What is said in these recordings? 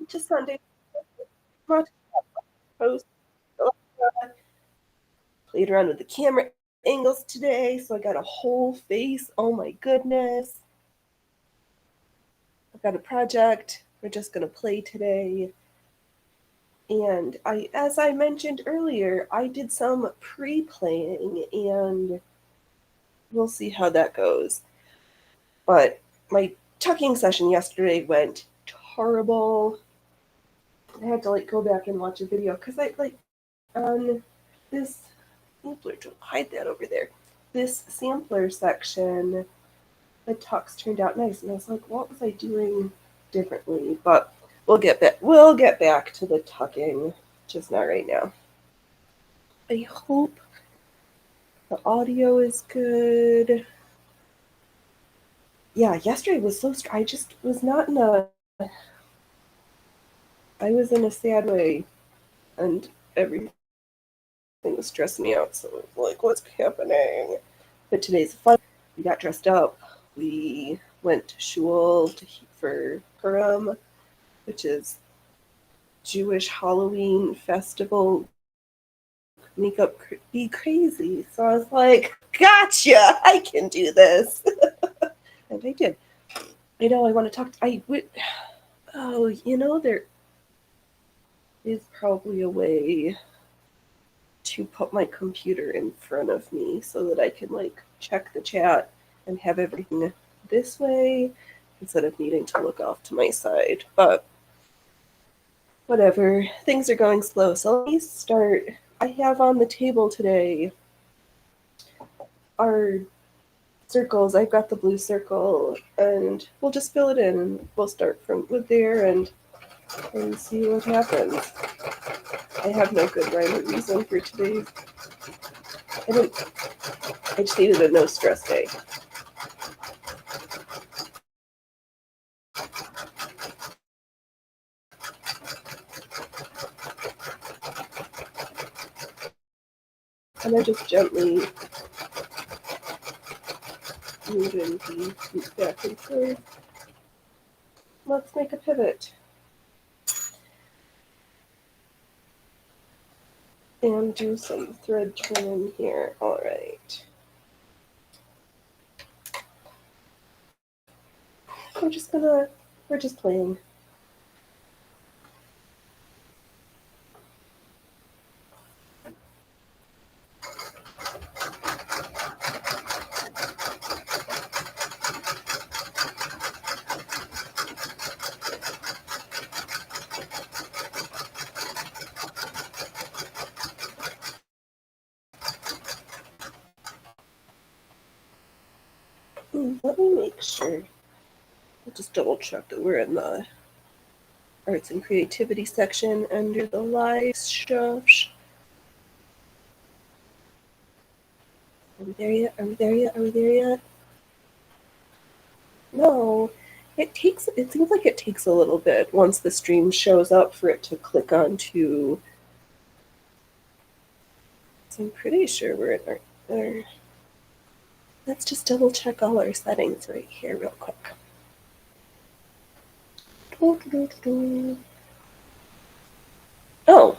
Just Sunday. Much post. Played around with the camera angles today, so I got a whole face. Oh my goodness. I've got a project we're just going to play today. And as I mentioned earlier, I did some pre-playing, and we'll see how that goes. But my tucking session yesterday went horrible. I had to go back and watch a video because I on this sampler, don't hide that over there. This sampler section, the tucks turned out nice, and I was like, what was I doing differently? But we'll get back to the tucking, just not right now. I hope the audio is good. Yeah, yesterday was so I just was not in a I was in a sad way, and everything was stressing me out, so I was like, what's happening? But today's fun. We got dressed up. We went to shul for Purim, which is Jewish Halloween festival. Makeup be crazy. So I was like, gotcha, I can do this. And I did. I know I want to talk. There is probably a way to put my computer in front of me so that I can check the chat and have everything this way instead of needing to look off to my side. But whatever, things are going slow. So let me start. I have on the table today our circles. I've got the blue circle, and we'll just fill it in, and we'll start with there and see what happens. I have no good rhyme or reason for today. I just needed a no stress day. And I just gently moving the feet back and forth. Let's make a pivot. And do some thread trimming here. All right. We're just playing. Let me make sure. I'll just double check that we're in the Arts and Creativity section under the live stuff. Are we there yet? Are we there yet? Are we there yet? No. It seems like it takes a little bit once the stream shows up for it to click onto. So I'm pretty sure we're in our let's just double check all our settings right here real quick. Oh,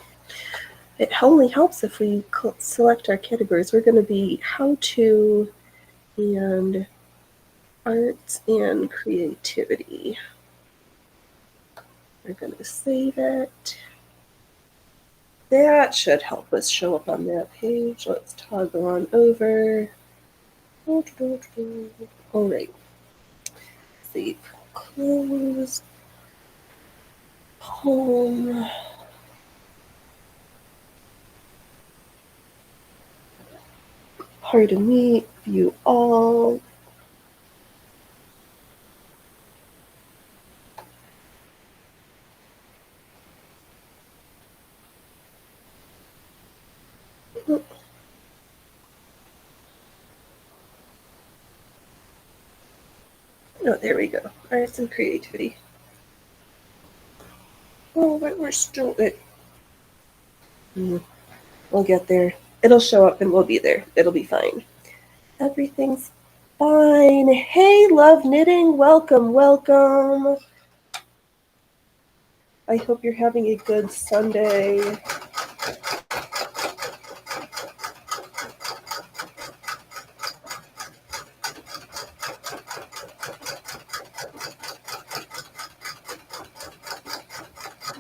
it only helps if we select our categories. We're going to be how-to and arts and creativity. We're going to save it. That should help us show up on that page. Let's toggle on over. All right. Save, close, home. Hard to meet, view all. Oh, there we go. Arts and creativity. Oh, but we're still at. We'll get there. It'll show up and we'll be there. It'll be fine. Everything's fine. Hey, Love Knitting. Welcome, welcome. I hope you're having a good Sunday.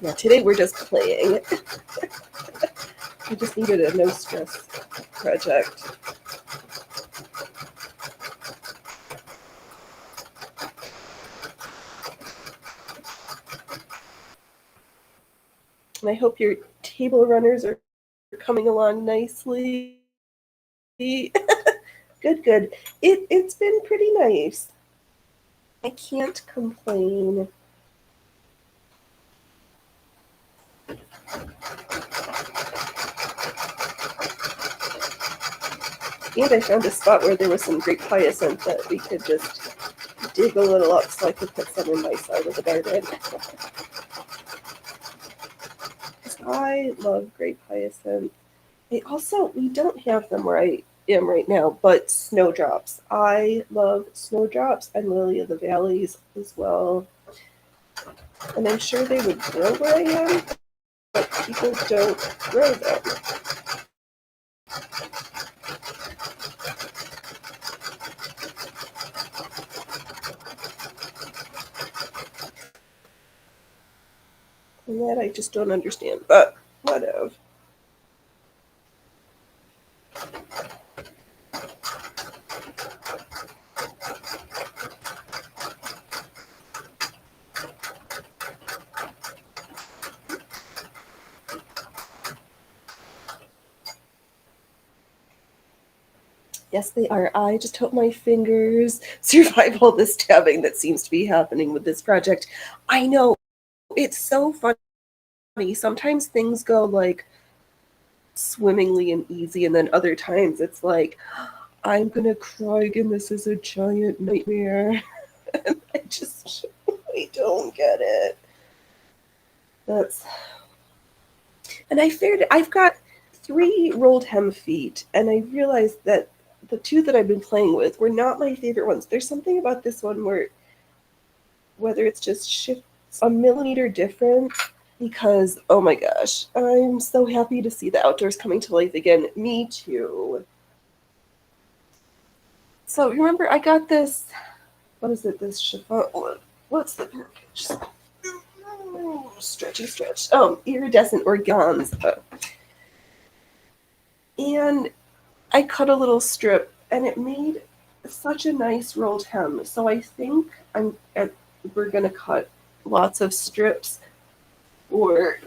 Yeah, today we're just playing. I just needed a no stress project. And I hope your table runners are coming along nicely. Good, good. It's been pretty nice. I can't complain. And I found a spot where there was some great hyacinth that we could just dig a little up so I could put some in my side of the garden. I love grape hyacinth. We don't have them where I am right now, but snowdrops. I love snowdrops and lily of the valleys as well. And I'm sure they would grow where I am, but people don't grow them. And that I just don't understand, but whatever. Yes, they are. I just hope my fingers survive all this tabbing that seems to be happening with this project. I know, it's so funny. Sometimes things go like swimmingly and easy, and then other times it's like, I'm gonna cry again. This is a giant nightmare. I don't get it. And I figured I've got 3 rolled hem feet, and I realized that the 2 that I've been playing with were not my favorite ones. There's something about this one where, whether it's just shifts a millimeter different, because oh my gosh, I'm so happy to see the outdoors coming to life again. Me too. So remember, I got this. What is it? This chiffon. What's the package? Stretchy stretch. Oh, iridescent organza. And I cut a little strip, and it made such a nice rolled hem. So I think we're gonna cut lots of strips, or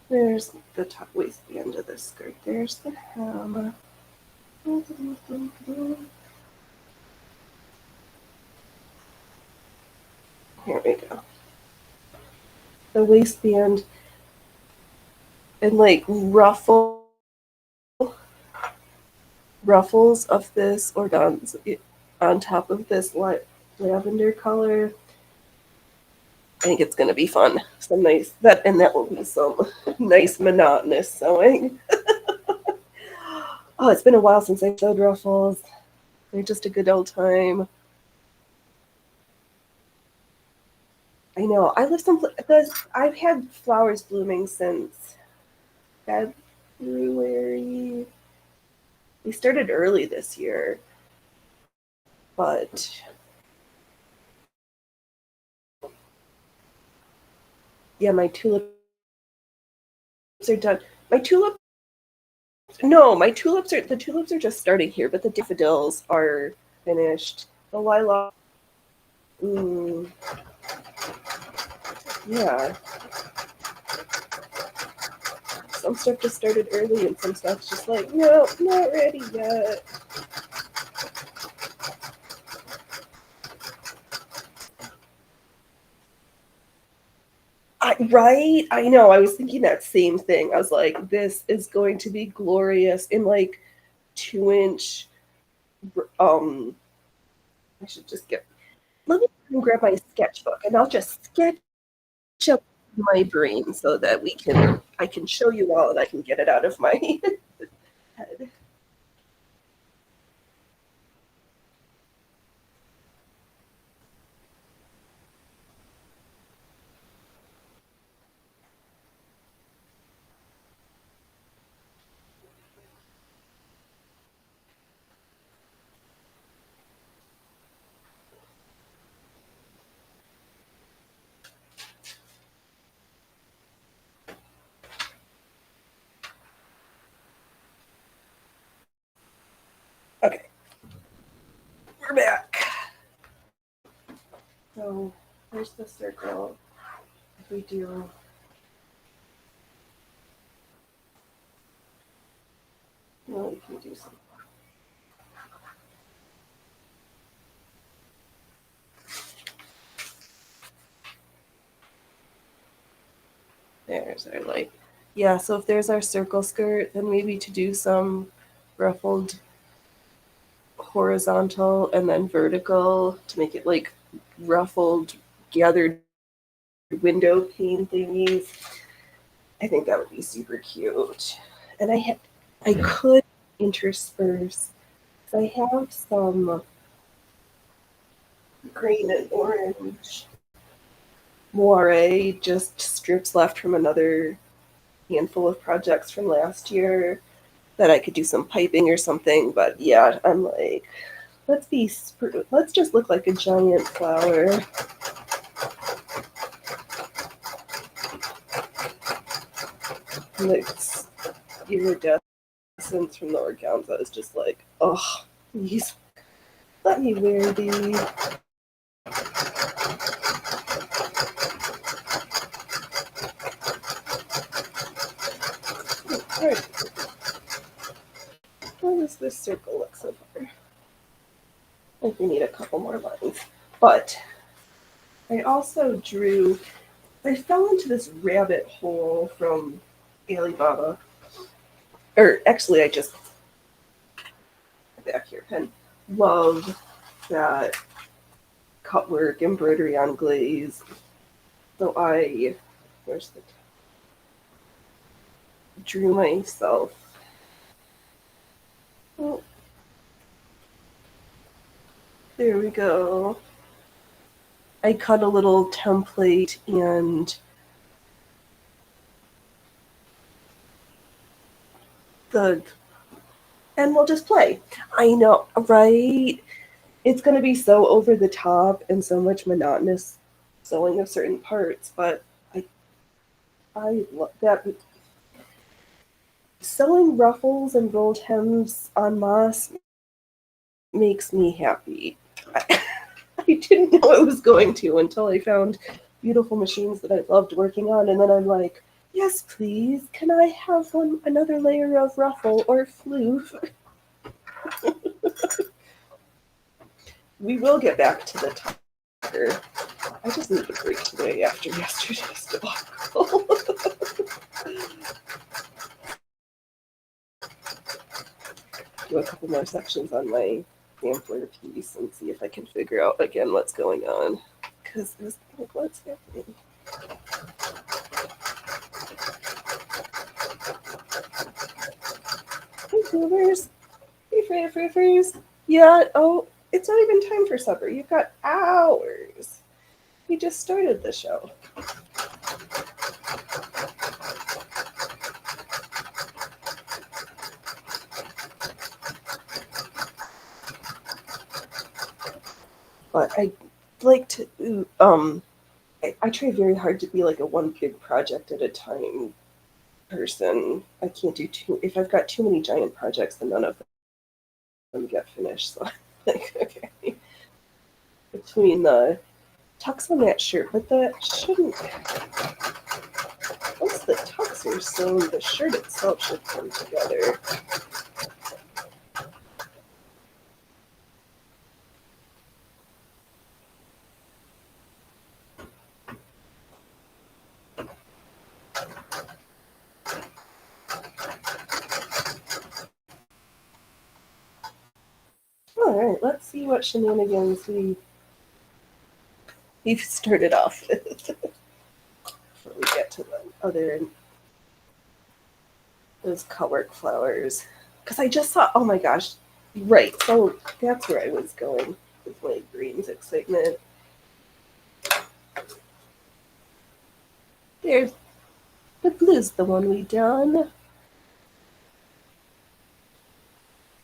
there's the top waistband of this skirt. There's the hem. Here we go. The waistband and like ruffles of this organza on top of this lavender color. I think it's gonna be fun. Some nice that will be some nice monotonous sewing. Oh, it's been a while since I sewed ruffles. They're just a good old time. I know. I've had flowers blooming since February. We started early this year, but yeah, my tulips are done. The tulips are just starting here, but the daffodils are finished. The lilac, mm, yeah. Some stuff just started early, and some stuff's just like, no, not ready yet. Right? I know. I was thinking that same thing. I was like, this is going to be glorious in like 2-inch. Um, I should just get. Let me grab my sketchbook, and I'll just sketch up my brain so that I can show you all, and I can get it out of my head. we're back. So here's the circle. If we do well, we can do some. There's our light. Yeah, so if there's our circle skirt, then maybe to do some ruffled horizontal and then vertical to make it like ruffled gathered window pane thingies. I think that would be super cute. And I could intersperse. I have some green and orange moire, just strips left from another handful of projects from last year that I could do some piping or something. But yeah, I'm like, let's just look like a giant flower. It's iridescence from the organza is just like, oh, please let me wear these. Alright. How does this circle look so far? I think we need a couple more lines. But I also I fell into this rabbit hole from Alibaba. Or actually, I just, back here, pen. Love that Cutwork embroidery on glaze. So where's the, drew myself. Oh, there we go. I cut a little template and we'll just play. I know, right? It's going to be so over the top and so much monotonous sewing of certain parts, but I love that. Sewing ruffles and rolled hems en masse makes me happy. I didn't know I was going to until I found beautiful machines that I loved working on, and then I'm like, yes, please, can I have another layer of ruffle or floof? We will get back to the tucker. I just need a break today after yesterday's debacle. Do a couple more sections on my sampler piece and see if I can figure out again what's going on. Because it's like, what's happening? Hey, Goobers. Hey, Friffers. Yeah, oh, it's not even time for supper. You've got hours. We just started the show. But I like to, I try very hard to be like a one big project at a time person. I can't do if I've got too many giant projects, then none of them get finished. So, like, okay. Between the tucks on that shirt, but that shouldn't. Once the tucks are sewn, the shirt itself should come together. All right, let's see what shenanigans we've started off with before we get to the other those Cutwork flowers. Because I just saw, oh my gosh, right, so that's where I was going with my greens excitement. There's the blue's the one we done.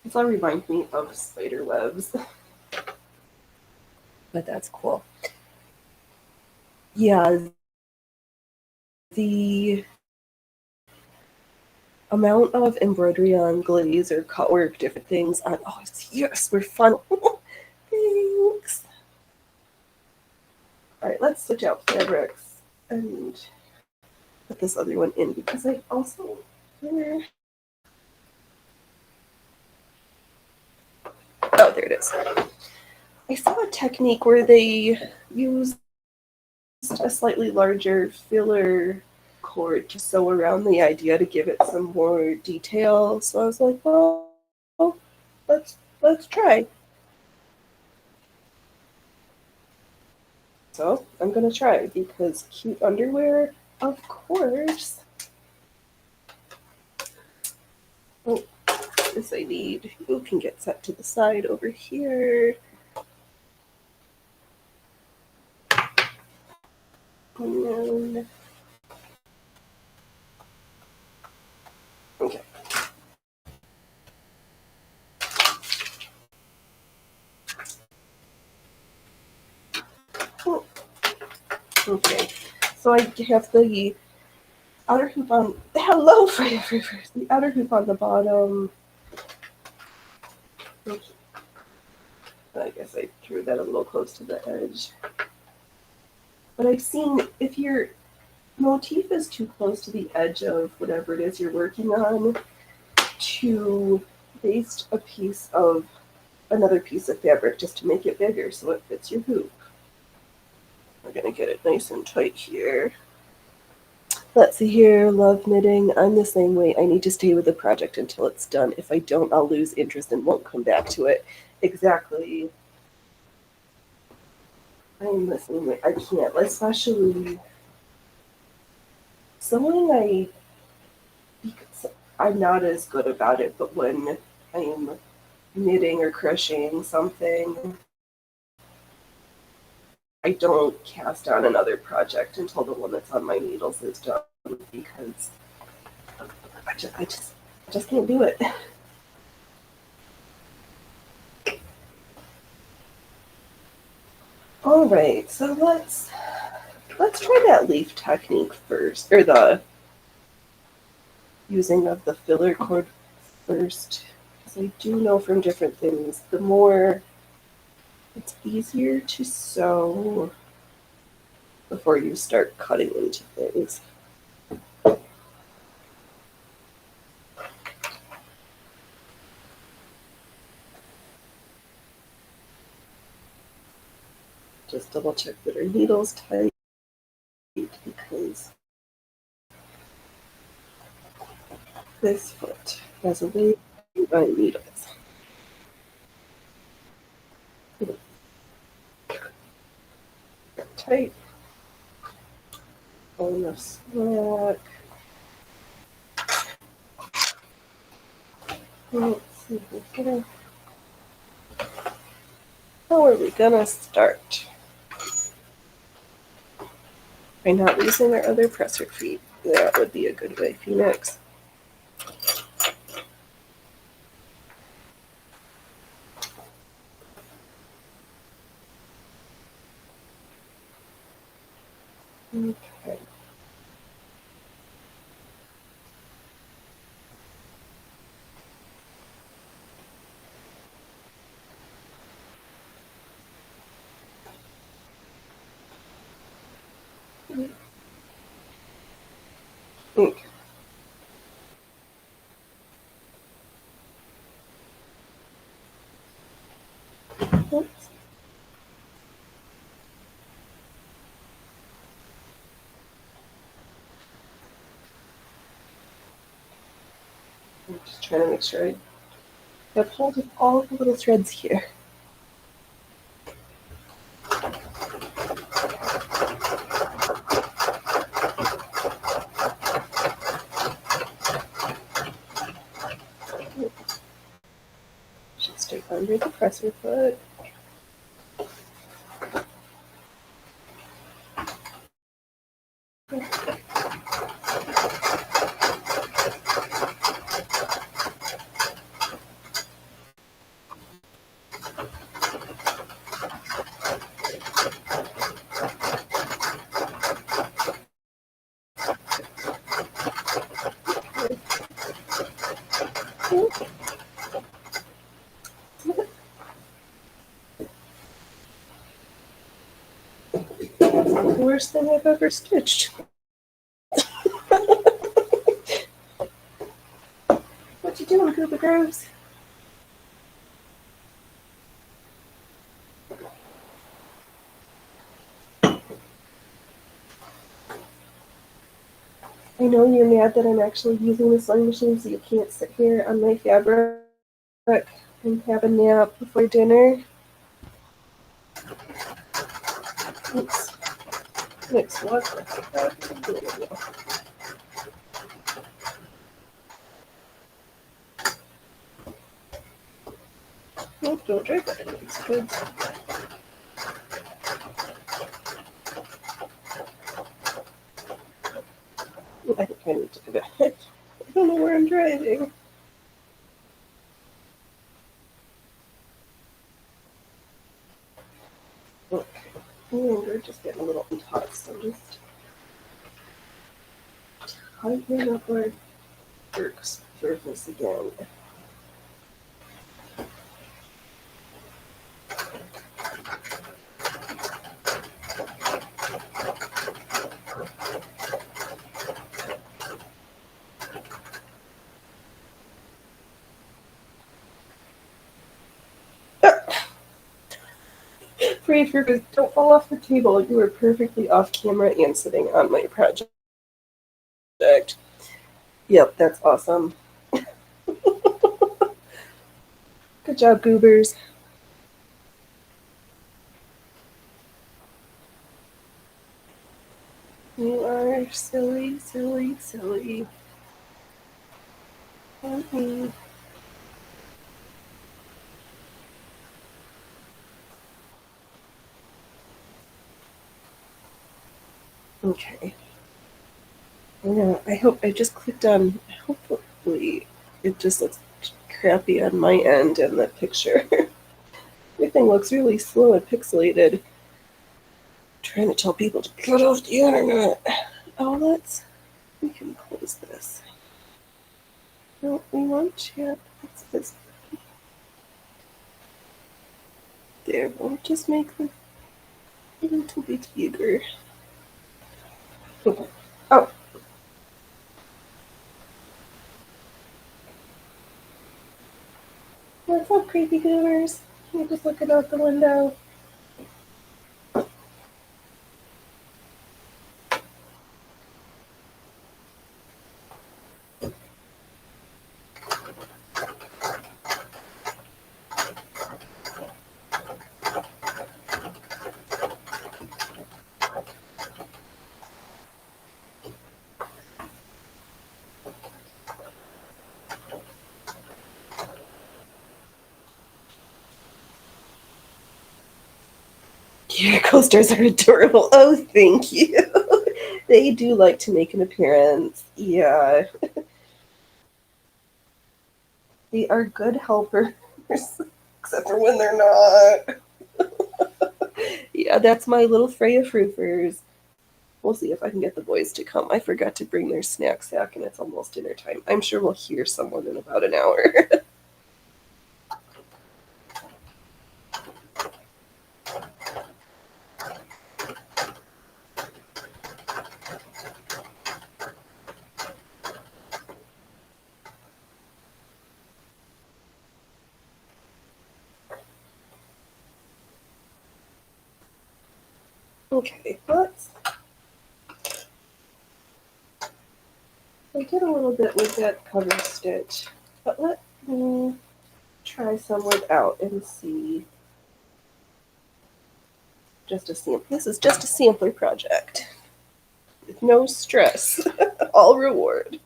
This all reminds me of spider webs. But that's cool. Yeah, the amount of embroidery on glaze or cutwork, different things on, oh, yes, we're fun. Thanks. All right, let's switch out fabrics and put this other one in because I also. Oh, there it is. I saw a technique where they used a slightly larger filler cord to sew around the idea to give it some more detail. So I was like, well, let's try. So I'm gonna try because cute underwear, of course. Oh, this I need. You can get set to the side over here. And then, okay. Oh, okay. So I have the outer hoop on. Hello, Freya. The outer hoop on the bottom. Oops. I guess I drew that a little close to the edge. But I've seen if your motif is too close to the edge of whatever it is you're working on, to baste a piece of another piece of fabric just to make it bigger so it fits your hoop. We're gonna get it nice and tight here. Let's see here, love knitting. I'm the same way. I need to stay with the project until it's done. If I don't, I'll lose interest and won't come back to it. Exactly. I'm the same way. I can't, especially sewing. I'm not as good about it, but when I'm knitting or crocheting something, I don't cast on another project until the one that's on my needles is done because I just can't do it. All right, so let's try that leaf technique first, or the using of the filler cord first. Because I do know from different things, the more it's easier to sew before you start cutting into things. Just double check that our needle's tight because this foot has a way to my needles. Tight. On the slack. Let's see if we're gonna. How are we gonna start? By not using our other presser feet. That would be a good way, Phoenix. Okay. Okay. Oops. I'm just trying to make sure I have hold of all the little threads here. Should start under the presser foot. first thing I've ever stitched. What you doing, Cooper Groves? I know you're mad that I'm actually using the sewing machine so you can't sit here on my fabric and have a nap before dinner. Oops. Mix what? Nope, don't drink that. It's good. I think I need to do that. I don't know where I'm driving. Okay. And we're just getting a little hot, so just tighten up our work surface again. Pray for good. Don't fall off the table. You are perfectly off camera and sitting on my project. Yep, that's awesome. Good job, goobers. You are silly, silly, silly. Okay. Okay. Yeah, I hope I just clicked on. Hopefully, it just looks crappy on my end in the picture. Everything looks really slow and pixelated. I'm trying to tell people to get off the internet. Oh, we can close this. No, we want chat. What's this? There, we'll just make the a little bit bigger. Okay. Oh. What's up, creepy goobers? You're just looking out the window. Your coasters are adorable. Oh, thank you. They do like to make an appearance. Yeah. They are good helpers, except for when they're not. Yeah, that's my little Freya Froofers. We'll see if I can get the boys to come. I forgot to bring their snack sack, and it's almost dinner time. I'm sure we'll hear someone in about an hour. Okay, I did a little bit with that cover stitch, but let me try some without and see. This is just a sampler project. With no stress. All reward.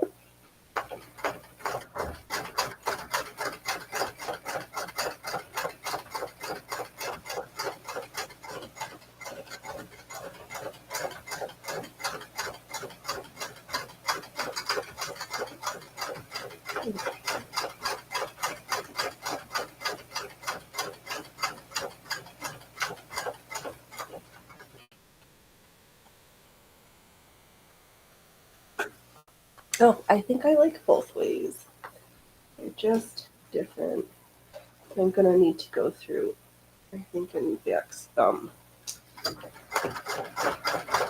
Oh, I think I like both ways. They're just different. I'm gonna need to go through, I think, in Beck's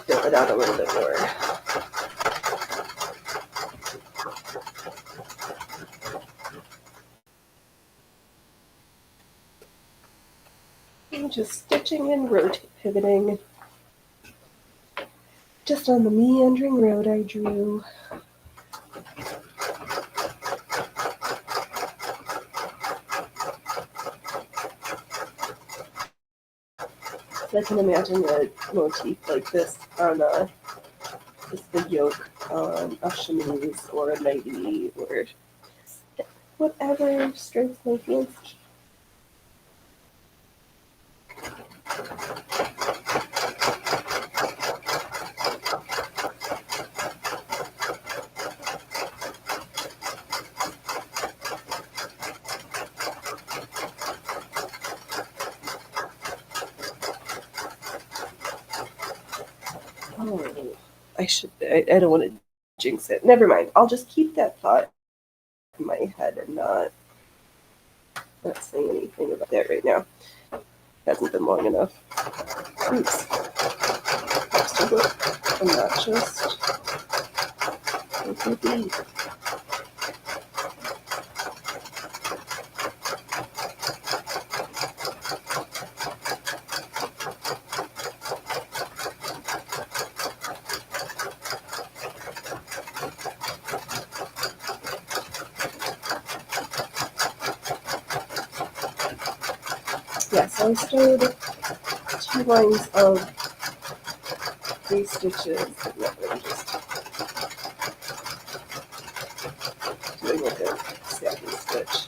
fill it out a little bit more. I'm just stitching and pivoting. Just on the meandering road I drew. I can imagine a motif like this on just the yoke on a chemise or a nightie or whatever strikes my fancy. Oh, I don't want to jinx it. Never mind. I'll just keep that thought in my head and not say anything about that right now. Hasn't been long enough. Oops. I'm not just OCD. Yes, I started 2 lines of 3 stitches, and then I'm just doing like a satin stitch.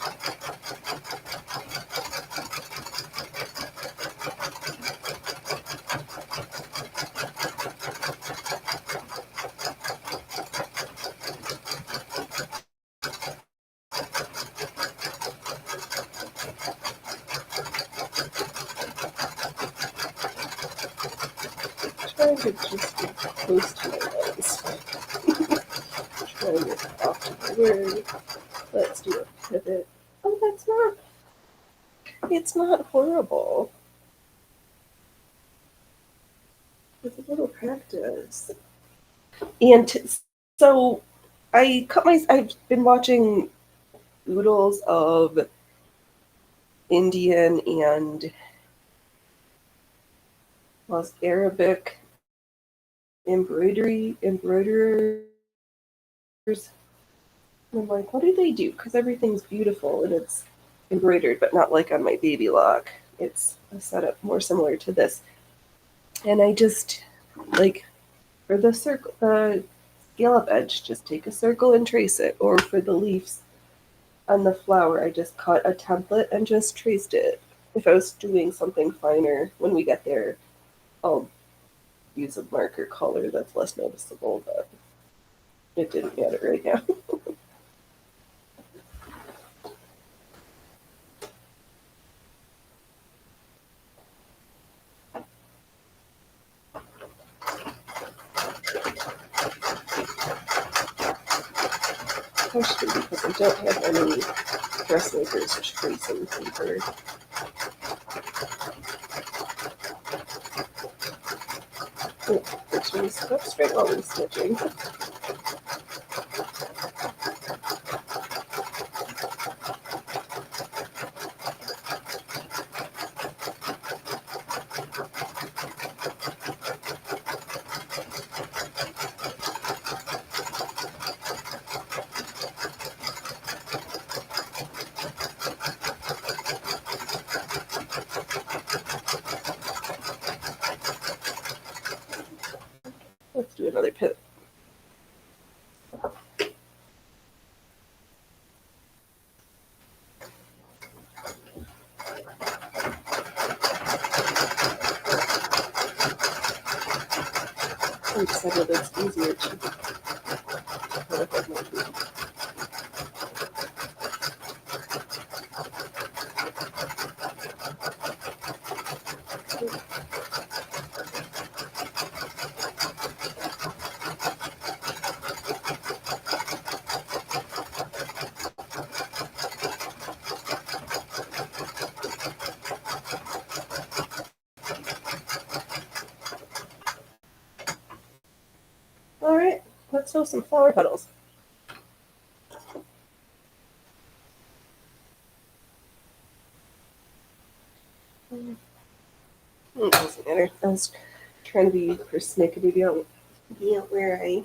Trying to just get close to my lines. Trying to get off to the word. Let's do a pivot. Oh, it's not horrible. With a little practice. And so I've been watching oodles of Indian and Arabic embroiderers. And I'm like, what do they do? Because everything's beautiful and it's embroidered, but not like on my baby lock. It's a setup more similar to this. And I just, like, for the scallop edge, just take a circle and trace it. Or for the leaves on the flower, I just cut a template and just traced it. If I was doing something finer when we get there, I'll use a marker color that's less noticeable, but it didn't matter right now. Especially because I don't have any dressmakers tracing paper. Oh, which means cut straight while I'm stitching. Let's do another pivot. I decided it's easier to put up with my feet. sew some flower petals. It doesn't matter. I was trying to be persnickety don't be where I.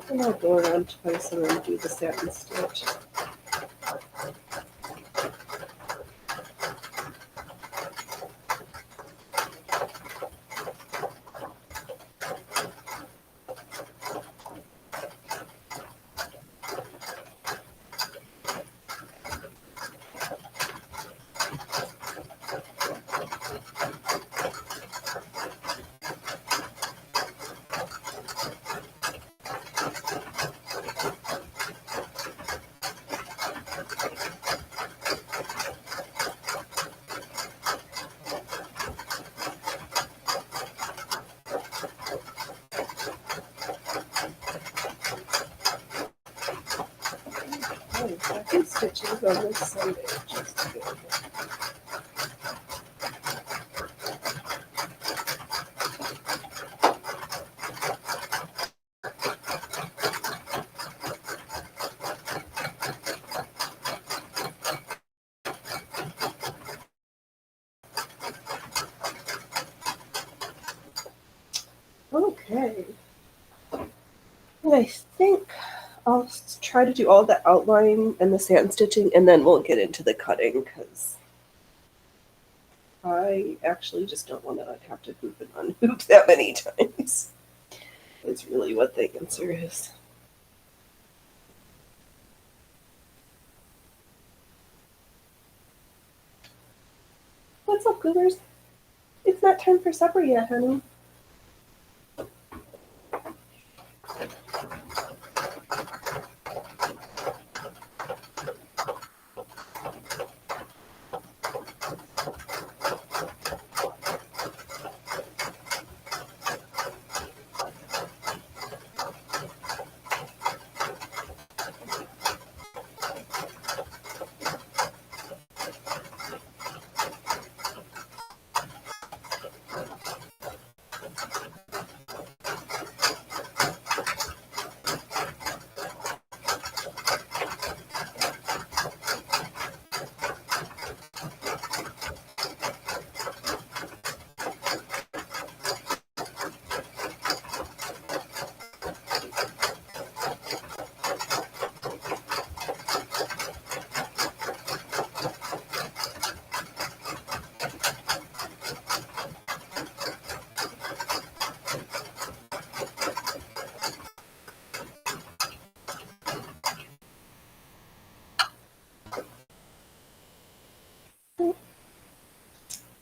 And I'll go around twice and then do the satin stitch. Second stitches on this side just good. Okay. And I think I'll try to do all the outline and the satin stitching, and then we'll get into the cutting, because I actually just don't want to have to hoop and unhoop that many times. It's really what the answer is. What's up, Goobers? It's not time for supper yet, honey.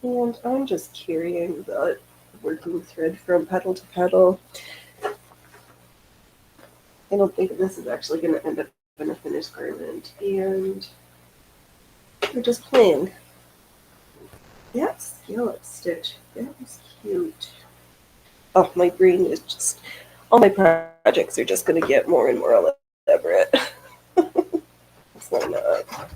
And I'm just carrying the working thread from petal to petal. I don't think this is actually going to end up in a finished garment, and we're just playing. That scallop stitch, that was cute. Oh, my brain is just, all my projects are just going to get more and more elaborate. Why not?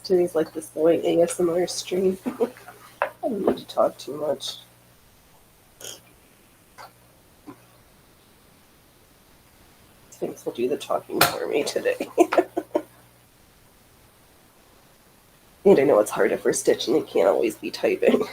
Today's like the sewing ASMR stream. I don't need to talk too much. Sphinx will do the talking for me today. And I know it's hard if we're stitching, it can't always be typing.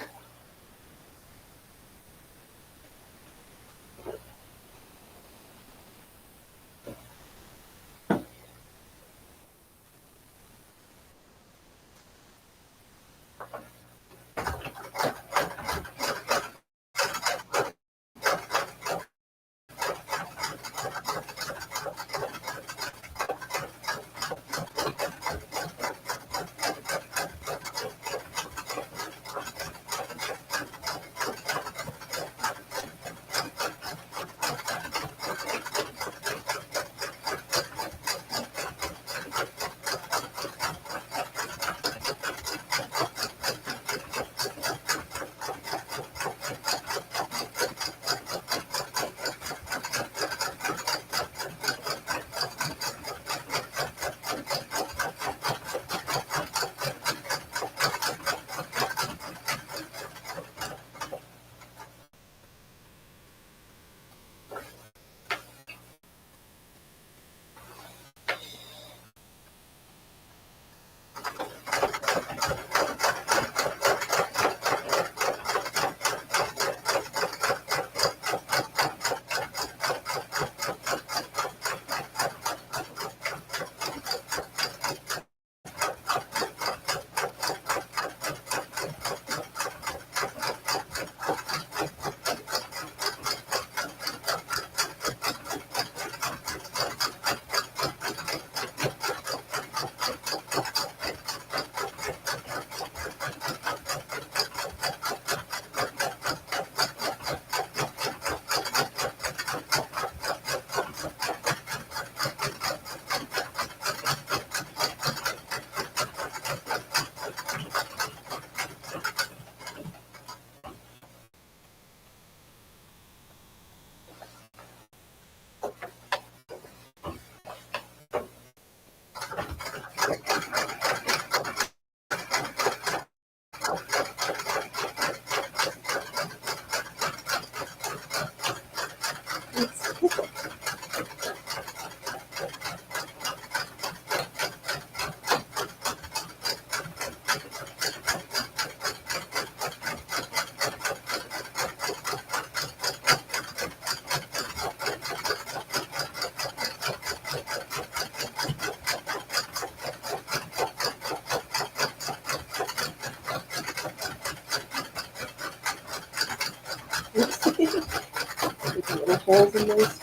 Little holes in those.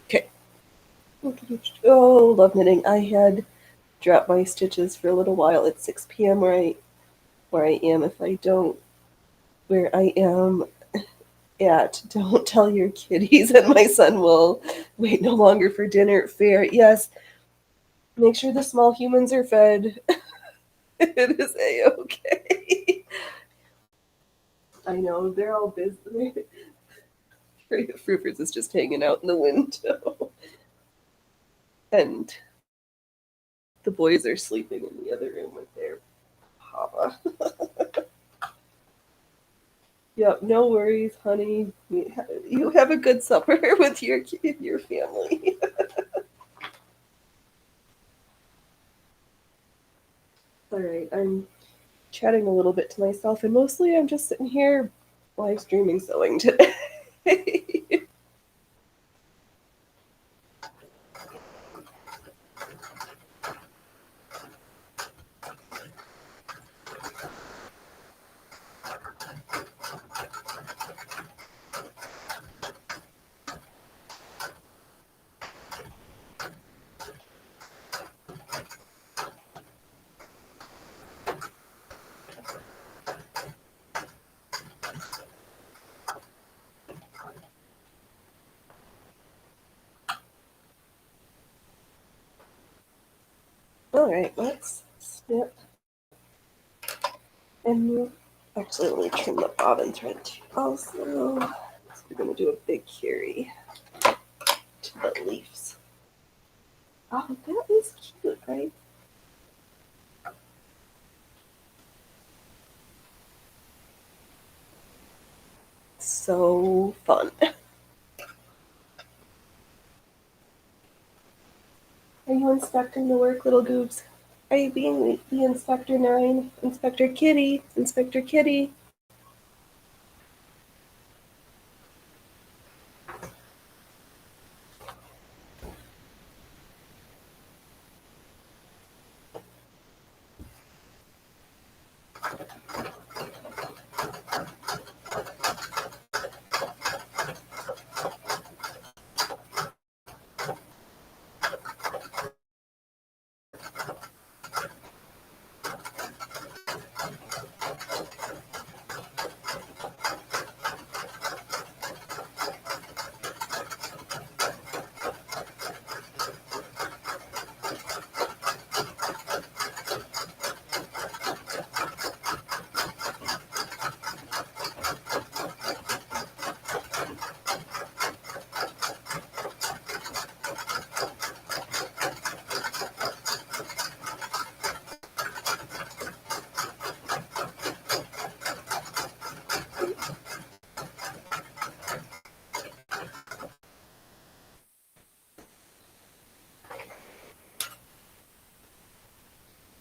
Okay. Oh, love knitting. I had dropped my stitches for a little while at 6 p.m. where I am. If I don't, where I am at, don't tell your kitties, and my son will wait no longer for dinner. Fair, yes. Make sure the small humans are fed. It is a-okay. I know, they're all busy. Fruiters is just hanging out in the window. And the boys are sleeping in the other room with their papa. Yep, no worries, honey. You have a good supper with your family. All right, I'm chatting a little bit to myself, and mostly I'm just sitting here live streaming sewing today. All right, let's snip and move. Actually, let me trim the bobbin thread too. Also, so we're going to do a big carry to the leaves. Oh, that is cute, right? so fun. Are you inspecting the work, little goobs? Are you being the Inspector 9? Inspector Kitty? Inspector Kitty?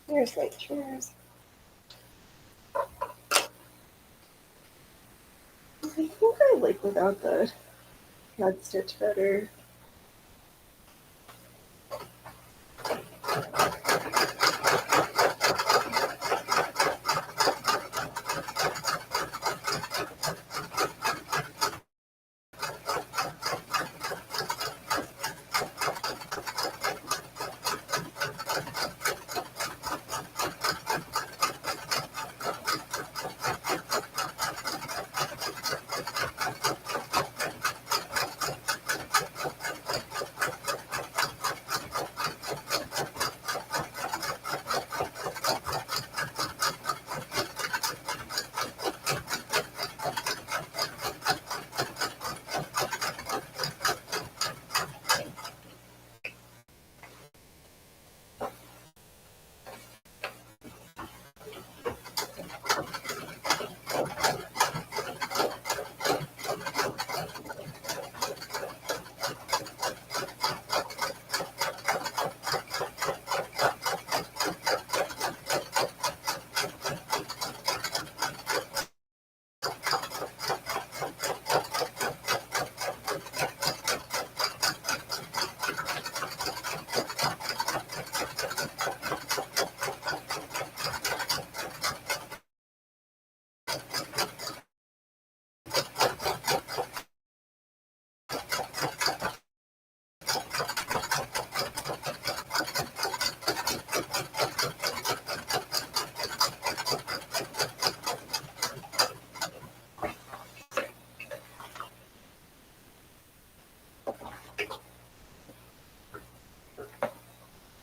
There's my chairs. I think I like without the CAD stitch better.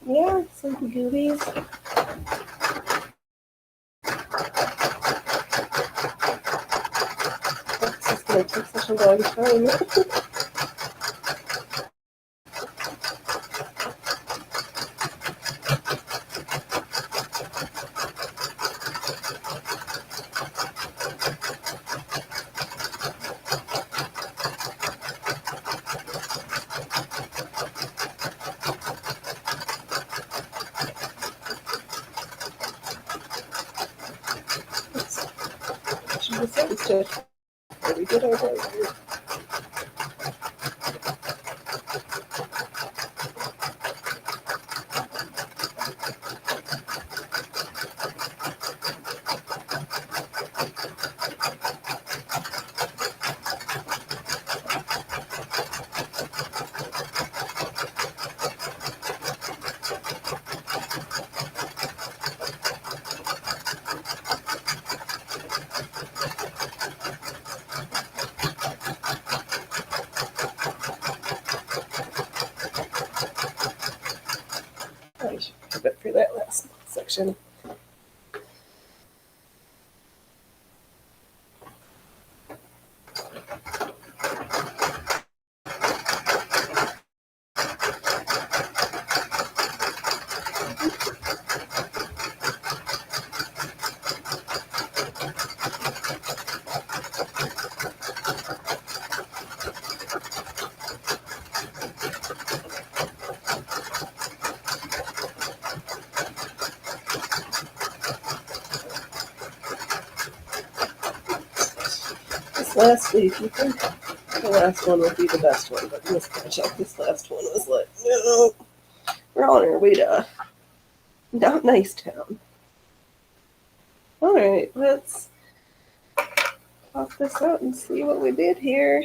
Yeah, some goobies. This is gonna take such a long time. Should be sentenced to pretty good over here. I should have it for that last section. lastly, if you think the last one would be the best one, but in this project, this last one was like, no, we're on our way to not nice town. All right, let's pop this out and see what we did here.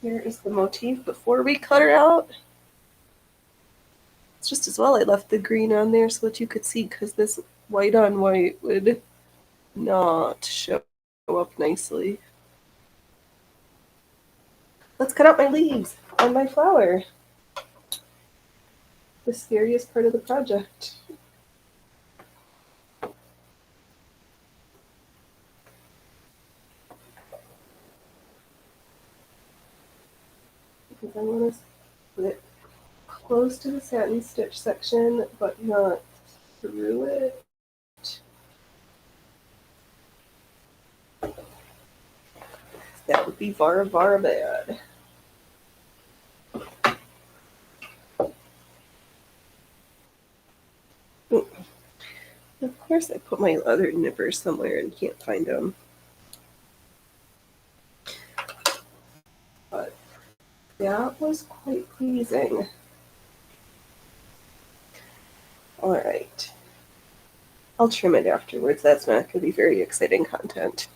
Here is the motif before we cut her out. It's just as well I left the green on there so that you could see, because this white on white would not show up nicely. Let's cut out my leaves on my flower. The scariest part of the project. Because I want to put it close to the satin stitch section, but not through it. That would be vara bad. Of course, I put my other nippers somewhere and can't find them. But that was quite pleasing. All right. I'll trim it afterwards. That's not going to be very exciting content.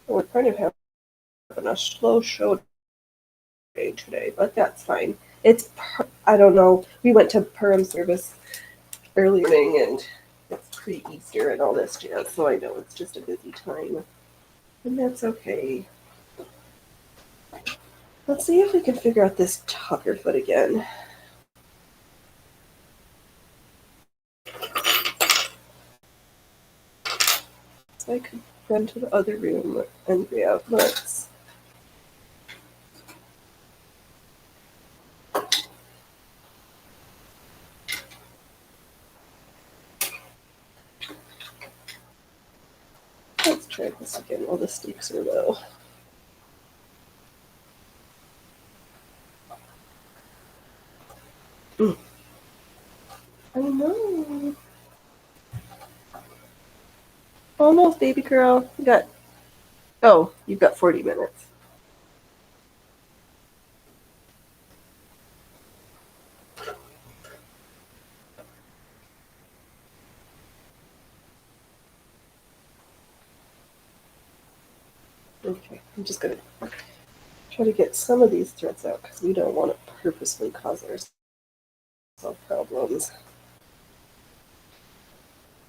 We're kind of having a slow show today, but that's fine. It's, I don't know, we went to Purim service early morning and it's pre-Easter and all this jazz, so I know it's just a busy time. And that's okay. Let's see if we can figure out this tucker foot again. So I could run to the other room and grab, let's try this again while the stakes are low. I know. Almost, baby girl. You got, oh, you've got 40 minutes. Okay, I'm just going to try to get some of these threads out because we don't want to purposely cause ourselves problems.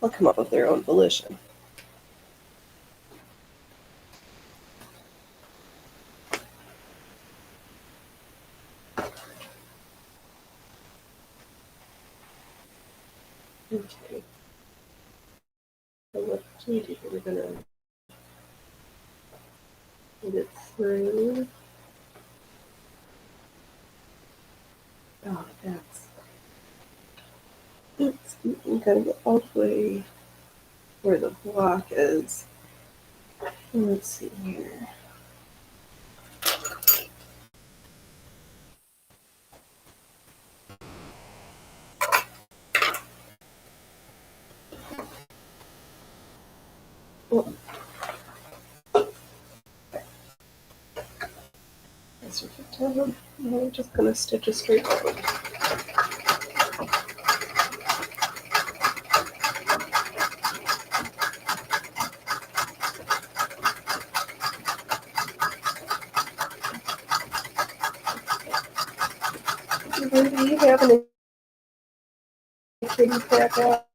They'll come up of their own volition. Okay. So what do we do here? We're going to get it through. Oh, you gotta get all the way where the block is. Let's see here. Oh. That's perfect. Now we're just gonna stitch a straight line. Do you have an kitty pack out?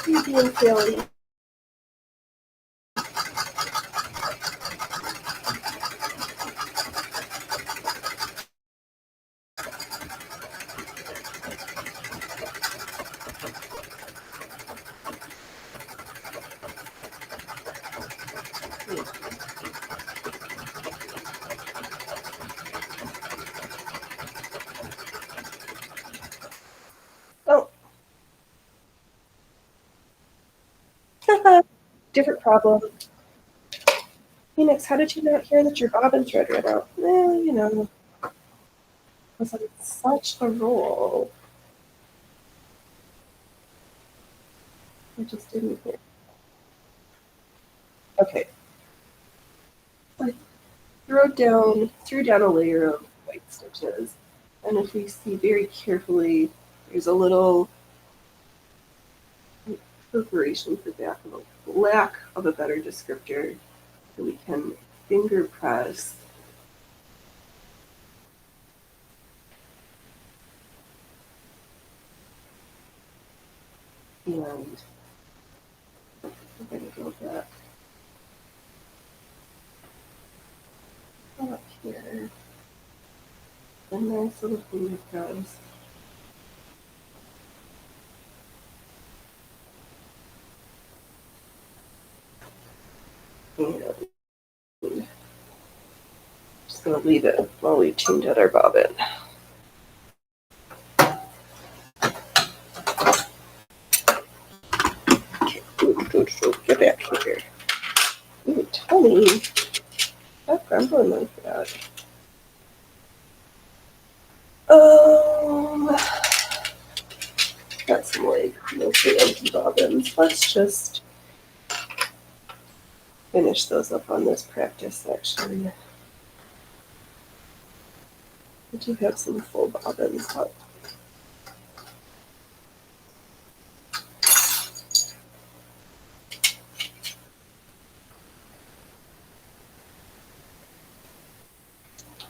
You being silly. Oh. Different problem. Phoenix, how did you not hear that your bobbin thread ran out? Well, you know. was on such a roll. I just didn't hear. Okay. I threw down a layer of white stitches. And if we see very carefully, there's a little perforation for lack of a better descriptor that we can finger press. And we're going to go back up here. A nice little finger press. And just going to leave it while we change out our bobbin. Okay, get back here. Ooh, Tony, stop grumbling like that. Got some like mostly empty bobbins. Let's just finish those up on this practice section. I do have some full bobbins, but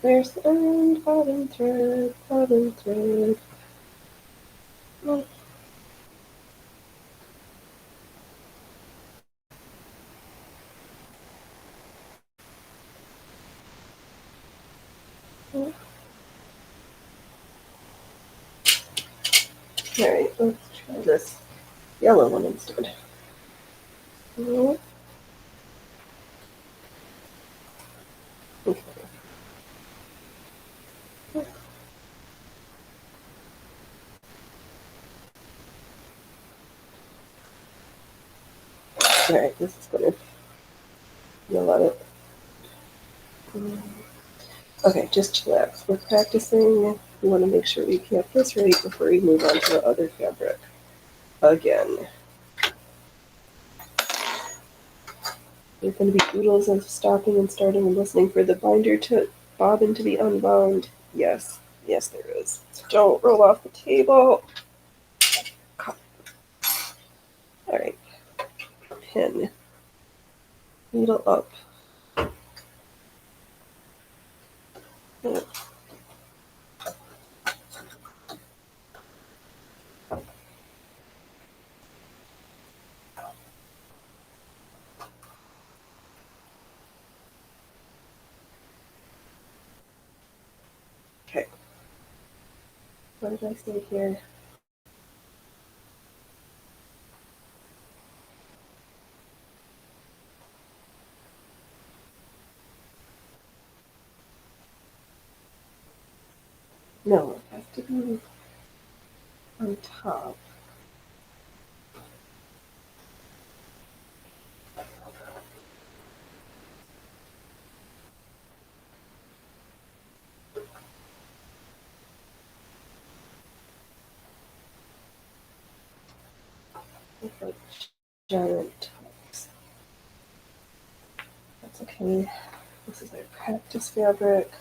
there's the end, bobbin thread, bobbin thread. Oh. Oh. Alright, let's try this yellow one instead. Oh. Okay. Alright, this is gonna yell at it. Okay, just chillax. We're practicing. We want to make sure we get this right before we move on to the other fabric again. There's going to be oodles of stopping and starting and listening for the bobbin to be unwound. Yes, yes, there is. So don't roll off the table. All right, pin, needle up. Okay. What did I say here? No, it has to be on top. With like giant tops. That's okay. This is our practice fabric.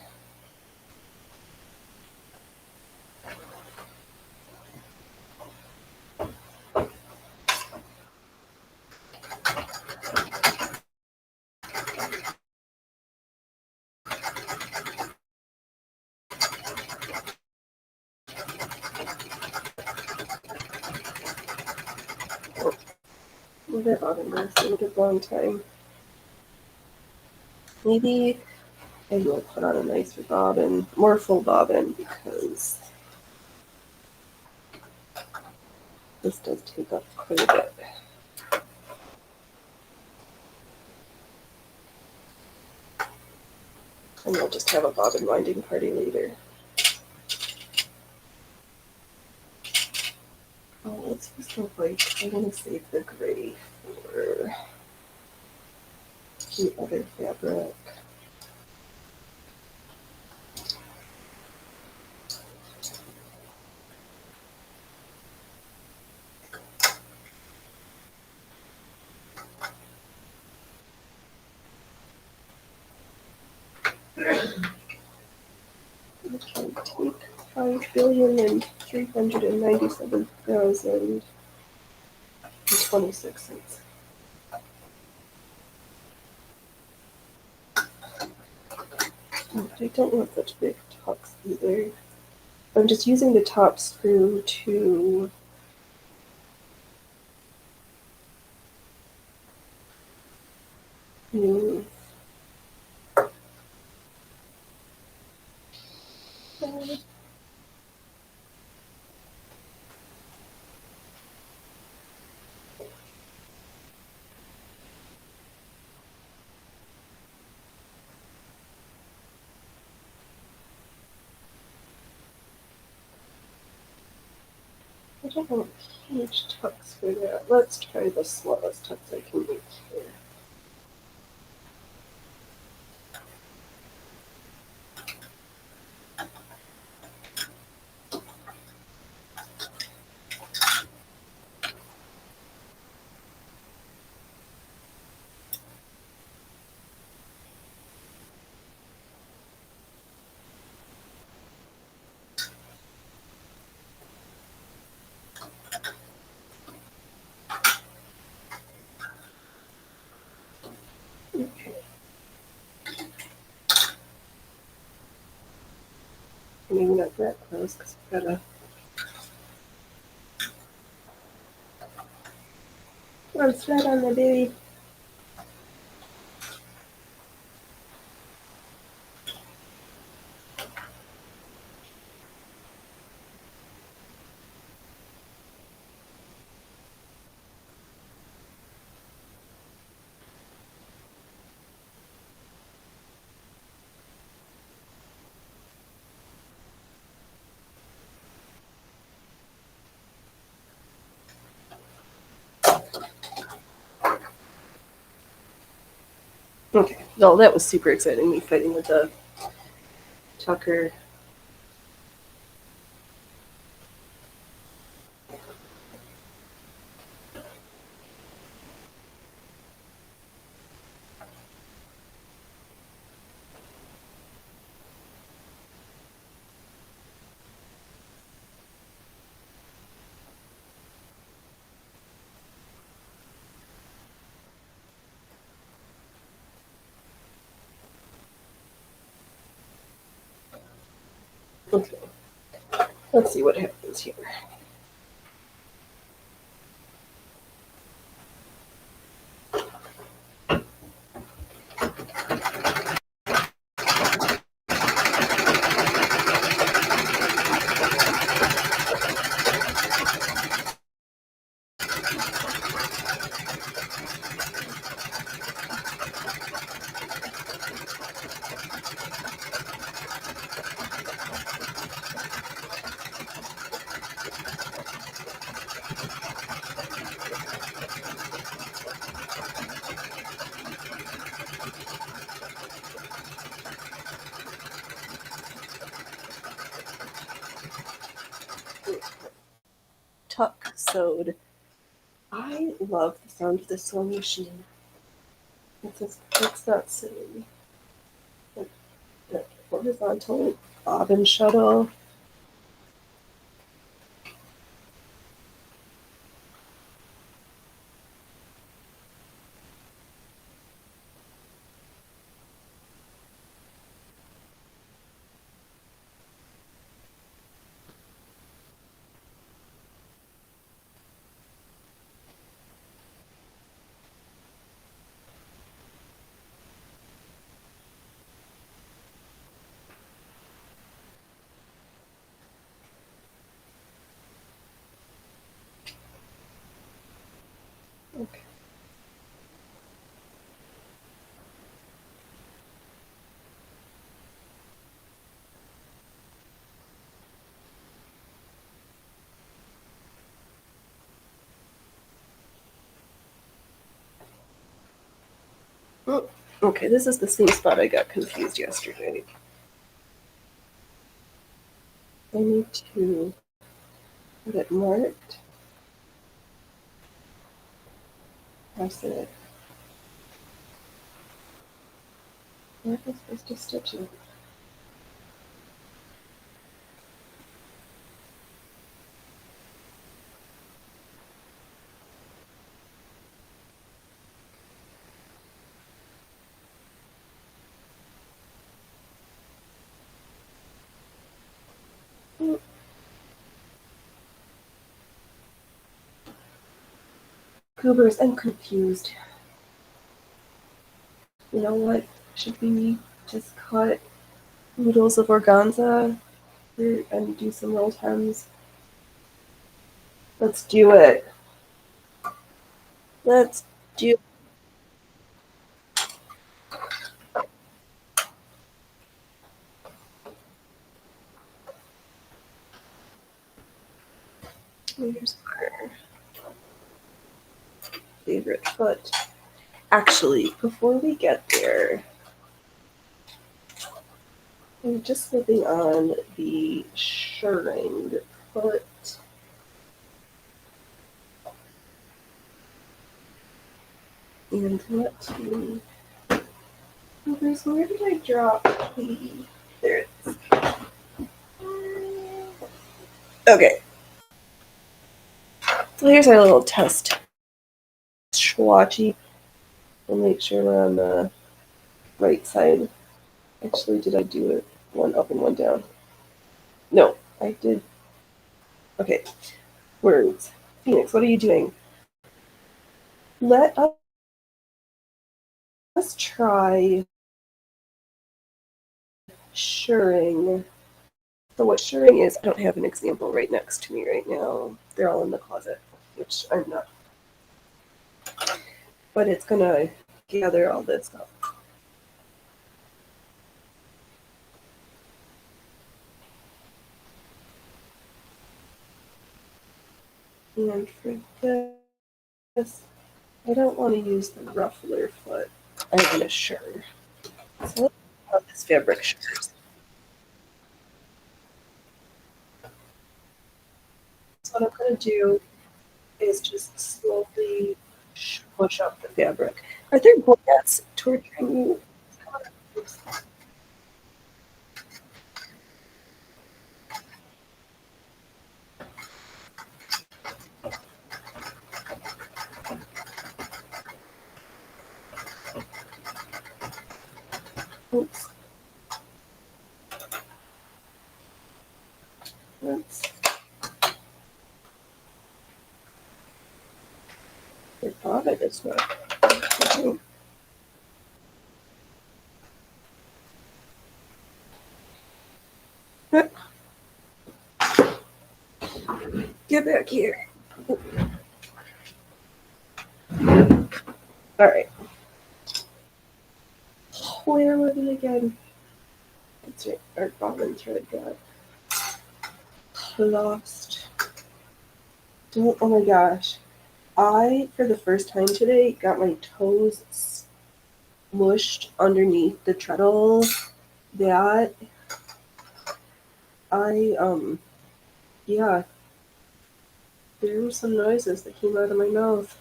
Leave it on in this a good long time. Maybe I will put on a nicer bobbin, more full bobbin, because this does take up quite a bit. And we'll just have a bobbin winding party later. Oh, what's this look like? I'm gonna save the gray for the other fabric. Okay, take 5,397,026. Oh, but I don't want such big tucks either. I'm just using the top screw to move. I don't want huge tucks for that. Let's try the smallest tucks I can make here. Okay. Maybe not that close because I've got to throw thread on the baby. Okay, well, that was super exciting, me fighting with the tucker. Okay, let's see what happens here. Tuck sewed. I love the sound of the sewing machine. It's not silly. The horizontal bobbin shuttle. Okay. Oh, okay, this is the same spot I got confused yesterday. I need to get it marked. Press it. Where am I supposed to stitch it? Goobers, I'm confused. You know what? Should we just cut noodles of organza and do some rolled hems? Let's do it. Let's do Here's our favorite foot. Actually, before we get there, I'm just slipping on the shirring foot. And let me. Where did I drop the. There it is. Okay. So here's our little test swatchy. We'll make sure we're on the right side. Actually, did I do it one up and one down? No, I did. Okay. Words. Phoenix, what are you doing? Let us try shirring. So what shirring is, I don't have an example right next to me right now. They're all in the closet, which I'm not. But it's gonna gather all this up. And for this, I don't want to use the ruffler foot. I'm gonna shirr. So let's see how this fabric shirrs. So what I'm gonna do is just slowly push up the fabric. Are there bats torturing you? Oops. Let's get off of this one. Get back here. All right. Where was it again? That's right. Our bobbin thread got lost. Oh my gosh. I, for the first time today, got my toes smushed underneath the treadle. That, yeah, there were some noises that came out of my mouth.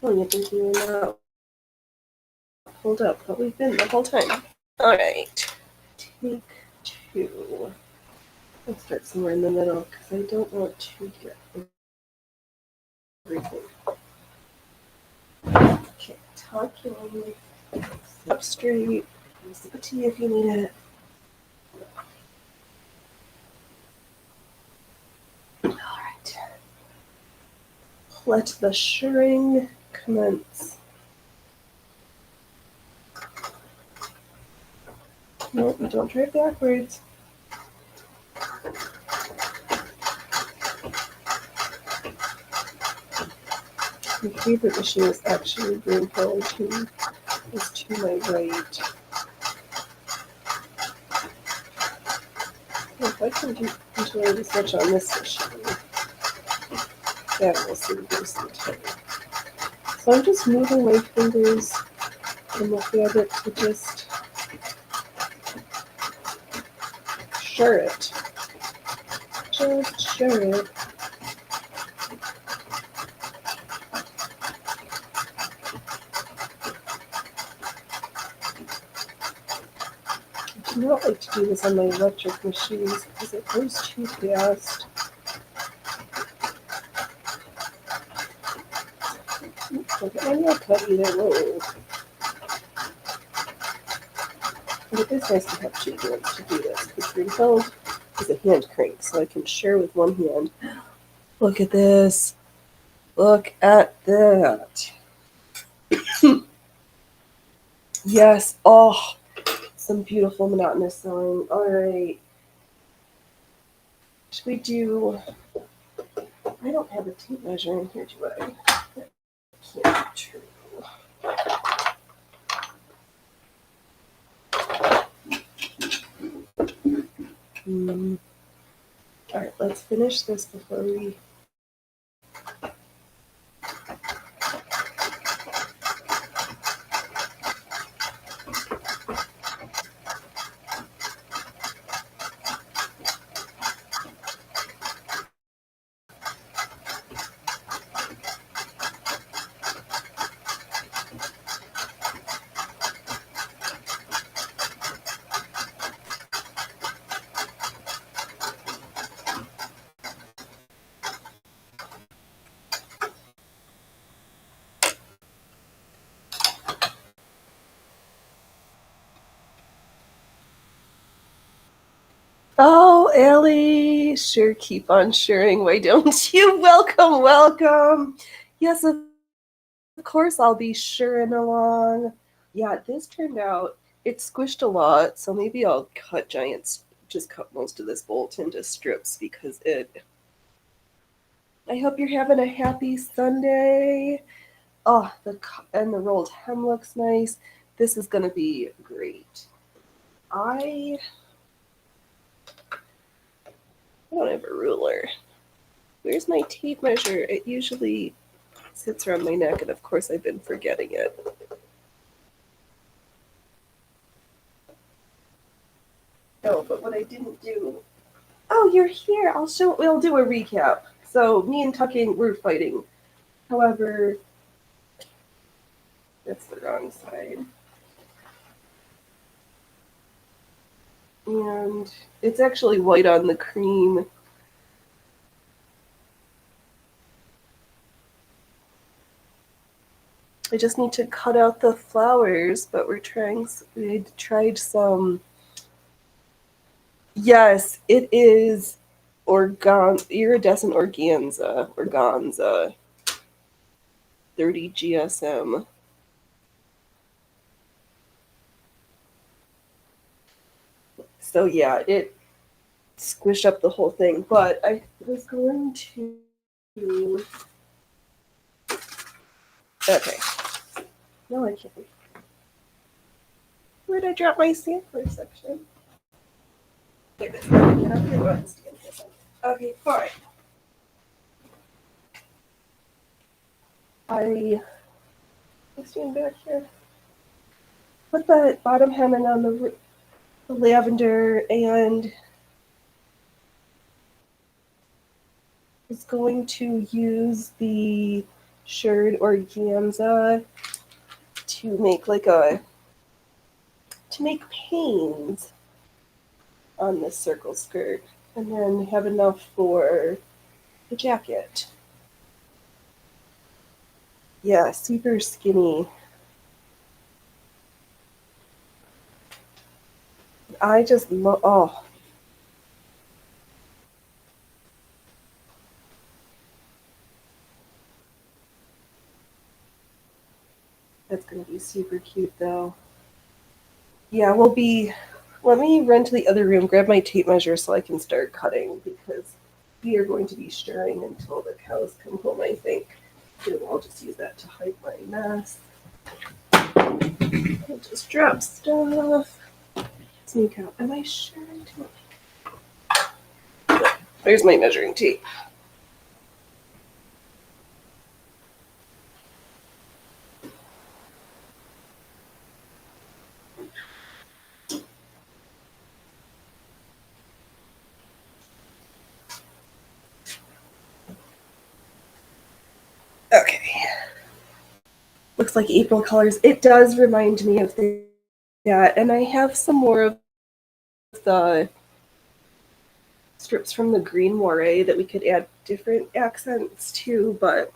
Oh, you think you were not pulled up, but we've been the whole time. All right, take two. I'll start somewhere in the middle because I don't want to get everything. Okay, tuck in, up straight. Use the tea if you need it. All right. Let the shirring commence. No, don't try it backwards. My favorite issue is actually green hill is to my right. If I can control this much on this issue, that will save me some time. So I'm just moving my fingers in the fabric to just sure it. Just sure it. I do not like to do this on my electric machines because it goes too fast. Look at my nail putty, they're low. But it is nice to have two hands to do this. The green held is a hand crank, so I can share with one hand. Look at this. Look at that. Yes. Oh, some beautiful monotonous sewing. All right. Should we do... I don't have a tape measure in here, do I? That can't be true. All right, let's finish this before we... Oh, Ellie, sure, keep on sharing. Why don't you? Welcome, welcome. Yes, of course, I'll be sharing along. Yeah, this turned out, it squished a lot, so maybe I'll just cut most of this bolt into strips because it... I hope you're having a happy Sunday. Oh, and the rolled hem looks nice. This is going to be great. I don't have a ruler. Where's my tape measure? It usually sits around my neck, and of course I've been forgetting it. No, but what I didn't do... Oh, you're here. We'll do a recap. So me and Tucking, we're fighting. However, that's the wrong side. And it's actually white on the cream. I just need to cut out the flowers, but we tried some... Yes, it is iridescent organza, 30 GSM. So yeah, it squished up the whole thing, but I was going to... Okay. No, I can't. Where'd I drop my sampler section? There it is. Get up here. Okay, fine. I stand back here. Put the bottom hemming on the lavender and is going to use the shirred organza to make panes on this circle skirt, and then have enough for the jacket. Yeah, super skinny. I just love... Oh. That's going to be super cute, though. Yeah, let me run to the other room, grab my tape measure so I can start cutting, because we are going to be stirring until the cows come home, I think. So I'll just use that to hide my mess. I'll just drop stuff. Sneak out. Am I stirring too much? There's my measuring tape. Looks like April colors. It does remind me of that. And I have some more of the strips from the green moire that we could add different accents to, but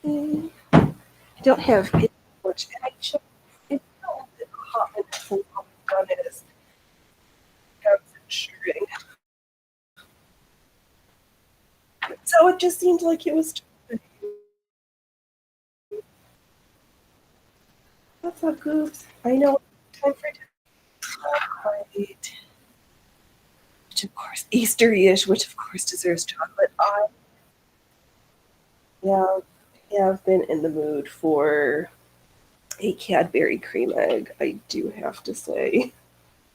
I don't have much. I should, it's not the hotness and done is concentrating. So it just seemed like it was. What's up, Goofs? I know. Time for right. Which of course Easter-ish, which of course deserves chocolate. I have been in the mood for a Cadbury cream egg. I do have to say,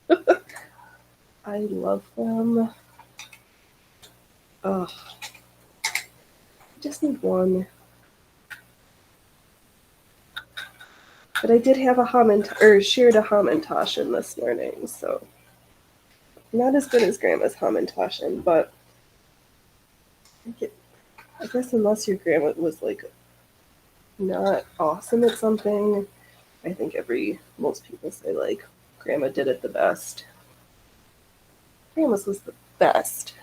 I love them. Oh, I just need one. But I did have a shared a Hamantaschen this morning, so not as good as Grandma's Hamantaschen, but I guess unless your grandma was like not awesome at something, I think most people say like Grandma did it the best. Grandma's was the best.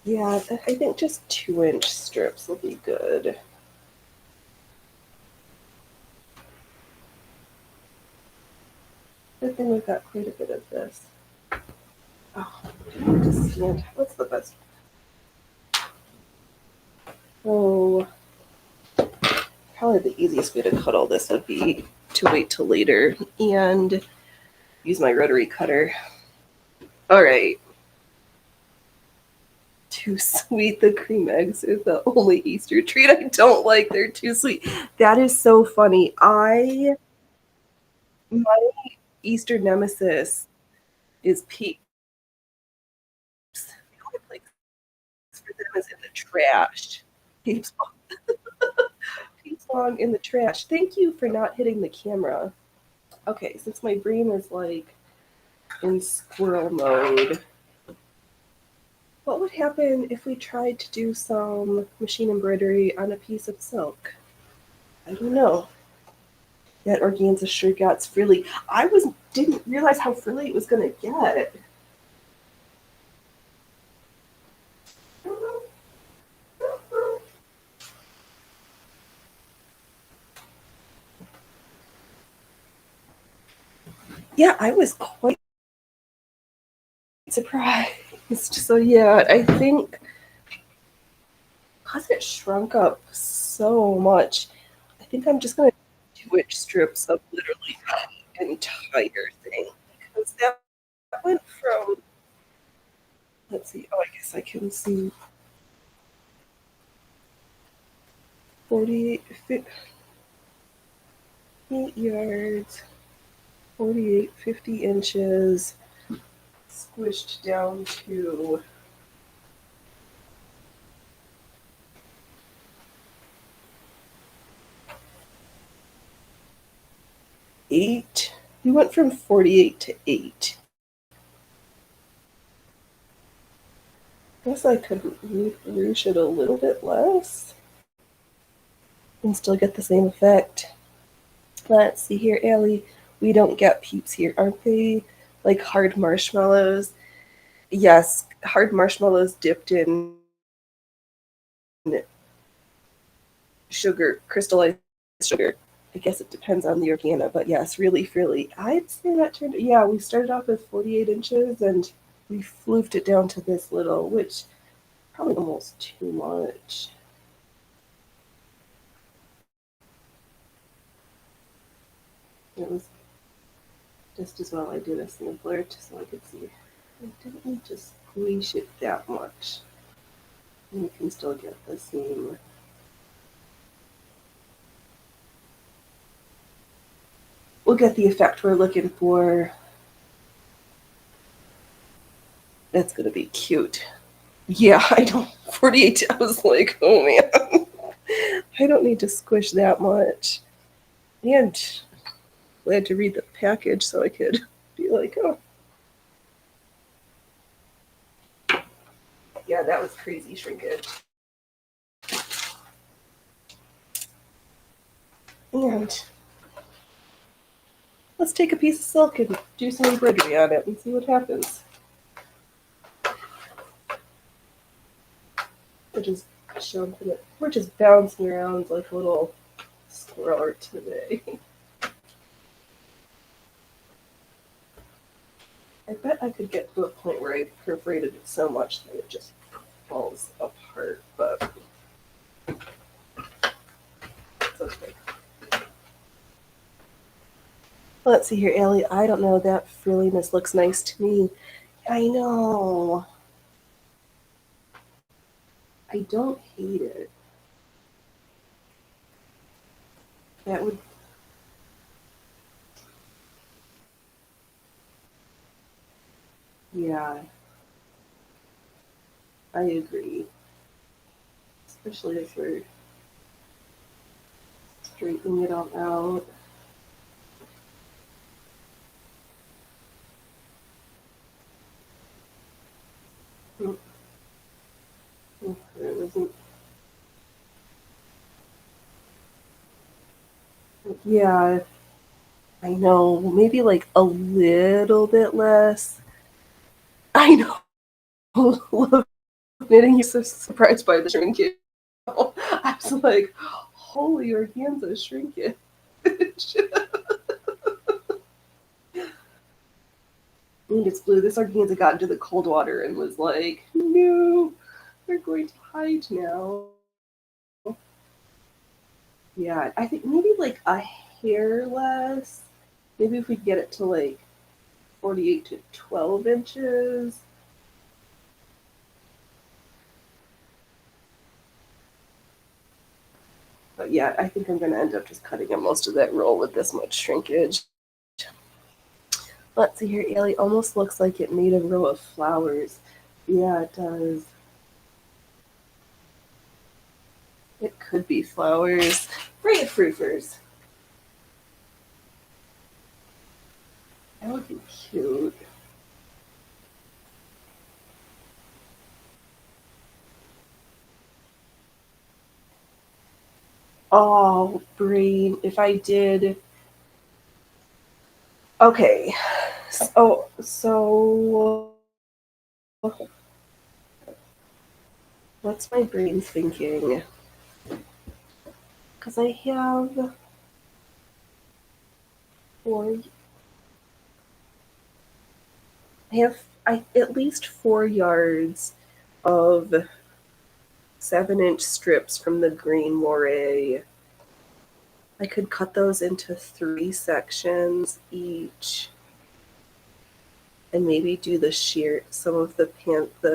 Yeah, I think just 2-inch strips will be good. Good thing we've got quite a bit of this. Oh, I need to stand. What's the best? Oh, probably the easiest way to cut all this would be to wait till later and use my rotary cutter. All right. Too sweet. The cream eggs are the only Easter treat I don't like. They're too sweet. That is so funny. My Easter nemesis is peeps. The only place for them is in the trash. Peeps, peeps belong in the trash. Thank you for not hitting the camera. Okay, since my brain is like in squirrel mode, what would happen if we tried to do some machine embroidery on a piece of silk? I don't know. That organza sure got frilly. Didn't realize how frilly it was gonna get. Yeah, I was quite surprised. So yeah, I think because it shrunk up so much, I think I'm just gonna do 2-inch strips of literally the entire thing because that went from, let's see, oh, I guess I can see 48 yards, 48, 50 inches, squished down to 8. We went from 48 to 8. I guess I could ruche it a little bit less and still get the same effect. Let's see here, Allie. We don't get peeps here. Aren't they like hard marshmallows? Yes, hard marshmallows dipped in sugar, crystallized sugar. I guess it depends on the organa, but yes, really frilly. I'd say that yeah, we started off with 48 inches and we floofed it down to this little, which probably almost too much. It was just as well I did a sampler just so I could see. I didn't need to squeeze it that much. And you can still get the same. We'll get the effect we're looking for. That's gonna be cute. Yeah, I don't. 48. I was like, oh man, I don't need to squish that much. And glad to read the package so I could be like, oh. Yeah, that was crazy shrinkage. And let's take a piece of silk and do some embroidery on it and see what happens. We're just bouncing around like a little squirrel today. I bet I could get to a point where I perforated it so much that it just falls apart, but it's okay. Let's see here, Ellie. I don't know. That frilliness looks nice to me. I know. I don't hate it. That would. Yeah, I agree. Especially as we're straightening it all out. It wasn't. Yeah, I know. Maybe like a little bit less. I know. Love knitting. You're so surprised by the shrinkage. I was like, holy organza shrinkage. And it's blue. This organza got into the cold water and was like, no, we're going to hide now. Yeah, I think maybe like a hair less. Maybe if we get it to like 48 to 12 inches. But yeah, I think I'm going to end up just cutting up most of that roll with this much shrinkage. Let's see here, Ellie. Almost looks like it made a row of flowers. Yeah, it does. It could be flowers. Grapefruiters. That would be cute. Oh, brain. If I did. Okay. So what's my brain thinking? Because I have four. At least 4 yards of 7-inch strips from the green moire. I could cut those into 3 sections each, and maybe do some of the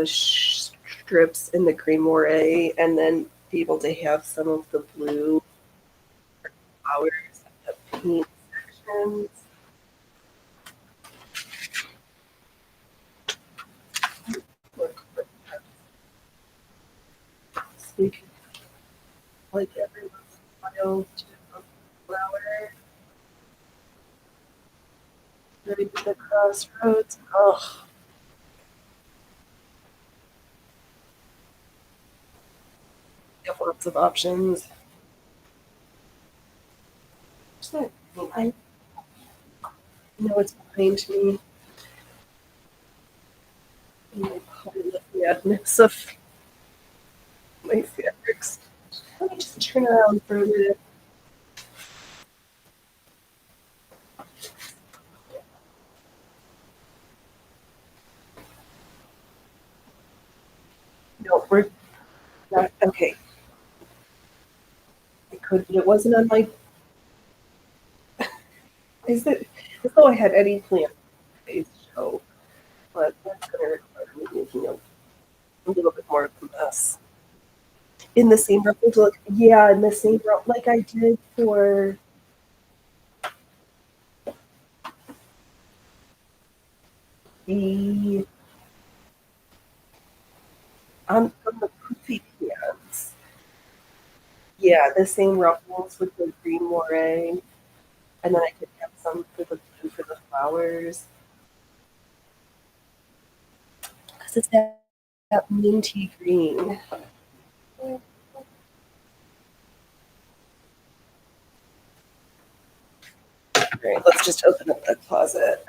strips in the green moire, and then be able to have some of the blue flowers and the pink sections. So we can like every once in a while to a flower. Ready to the crossroads. Oh, we have lots of options. I know it's behind me. My madness of my fabrics. Let me just turn around for a minute. No, we're not. Okay. I could, but it wasn't on my. Is it? As though I had any plan for today's show, but that's going to require me making a little bit more of a mess. In the same ruffled look, yeah, in the same like I did for the on the poofy pants. Yeah, the same ruffles with the green moire, and then I could have some for the blue for the flowers. Because it's that That minty green. All right, let's just open up the closet.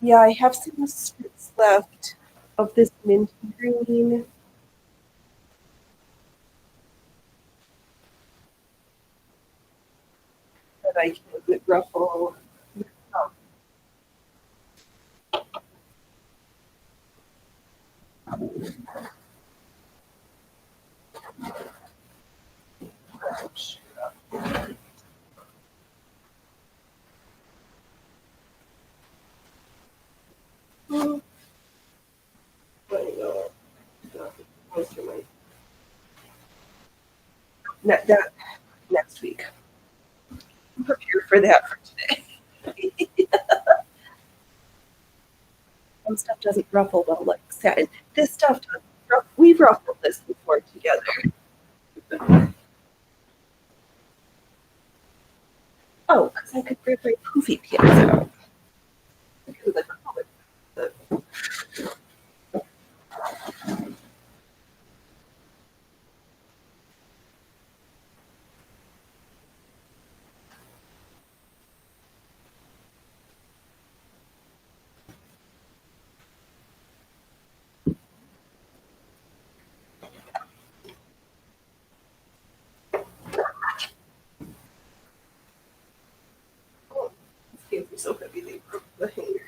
Yeah, I have some strips left of this minty green. That I can ruffle. Oh, gosh. Hmm, let me go. Most of my- that next week. I'm prepared for that for today. Some stuff doesn't ruffle well like satin. This stuff does. We've ruffled this before together. Oh, because I could rip my poofy pants out. Because of the color. The- oh, these pants are so heavy they broke the hanger.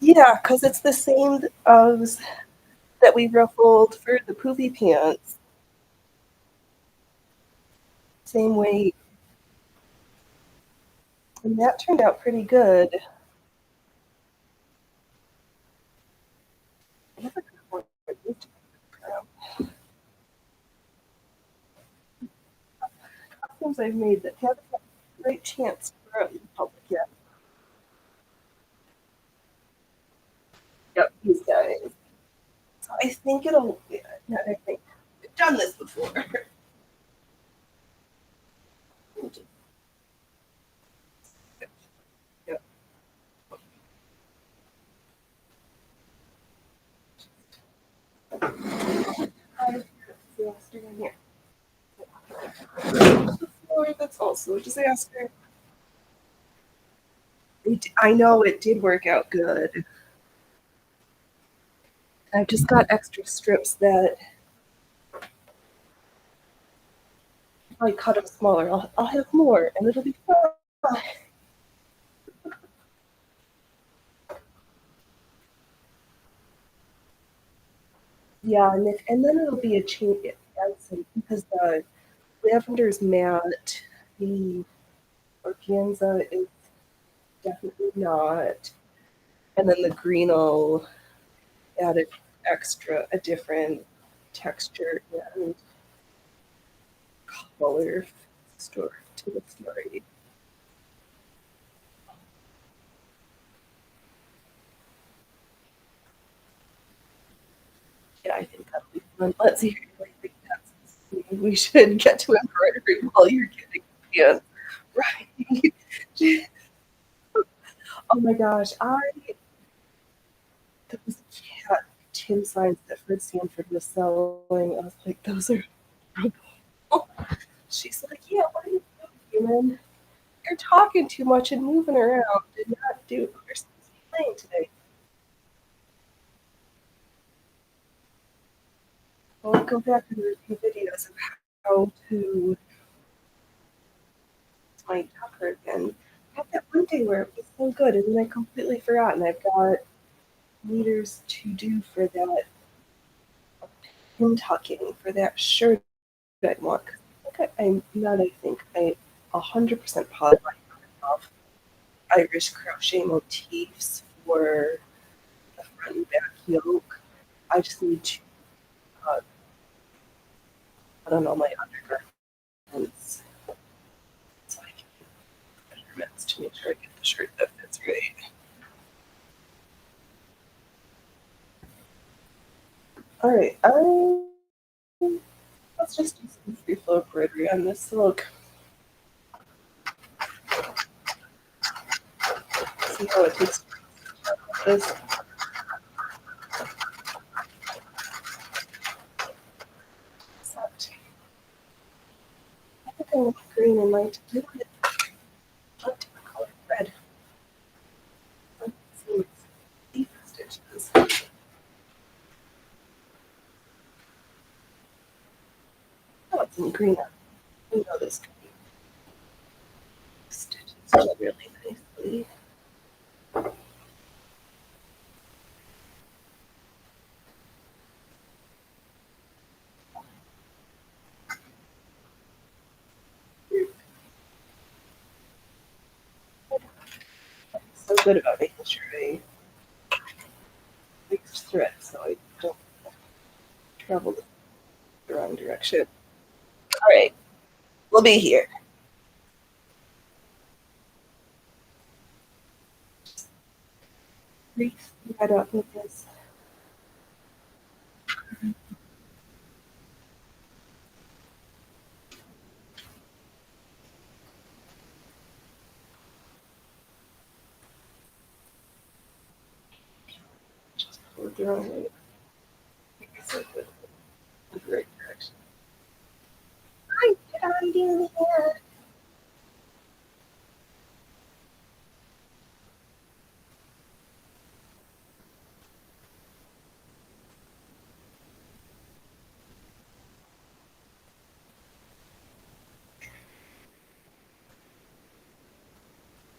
Yeah, because it's the same as that we ruffled for the poofy pants. Same weight. And that turned out pretty good. Costumes I've made that haven't had a great chance to grow in public yet. Yep, these guys. So I think it'll. Yeah, not I think. I've done this before. Yep. Disaster in here. The floor, that's also a disaster. I know it did work out good. I've just got extra strips that if I cut them smaller, I'll have more and it'll be fine. Yeah, and then it'll be a change because the lavender's matte, the organza is definitely not, and then the green will add a different texture and color to the story. Yeah, I think that'll be fun. Let's see. I think that's we should get to embroidery while you're getting pants. Right. Oh my gosh, those cat tin signs that Fred Sanford was selling. I was like, those are horrible. She's like, yeah, what are you doing, human? You're talking too much and moving around. Did not do. We're supposed to be playing today. Well, I'll go back and review videos of how to my tucker again. I had that one day where it was so good, and then I completely forgot, and I've got meters to do for that pin tucking for that shirt I want. I'm not, I think, 100% positive I have Irish crochet motifs for the front and back yoke. I just need to, uh, I don't know, my undergarments so I can measurements to make sure I get the shirt that fits right. All right, let's just do some free flow embroidery on this silk. See how it takes this. Except, I think I want green and light. I like to color red. Some deep stitches. I want some green. I know this could be stitches really nicely. So good about making sure I mix thread so I don't travel the wrong direction. All right, we'll be here. Reef thread up with this. Just pull it the wrong way. So good. The right direction. Hi, how are you doing here?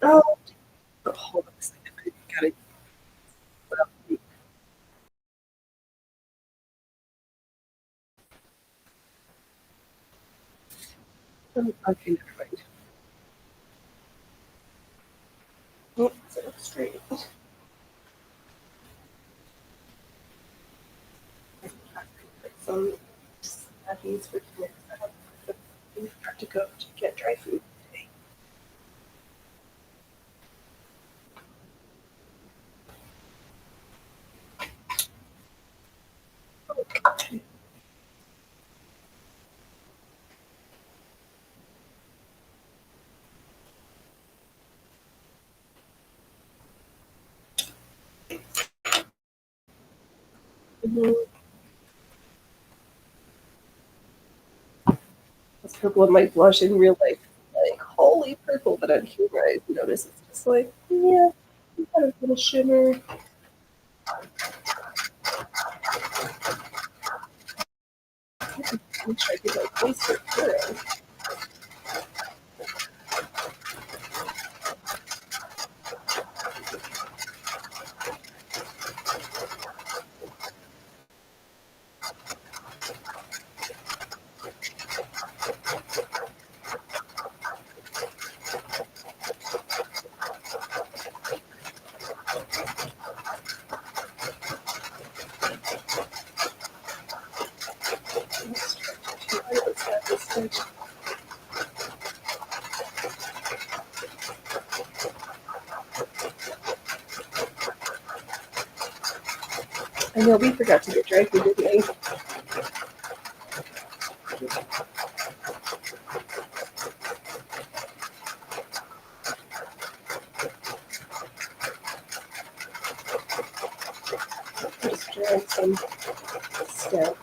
Oh, hold on a second. I gotta put up the. Okay, never mind. Oh, so straight. Some snackies for kids. I have to go to get dry food today. Okay. Mm-hmm. This purple might blush in real life like holy purple, but on camera I notice it's just like, yeah, got a little shimmer. Make sure I get my face for clearing. I know we forgot to get dry food, didn't we? Just drawing some stems.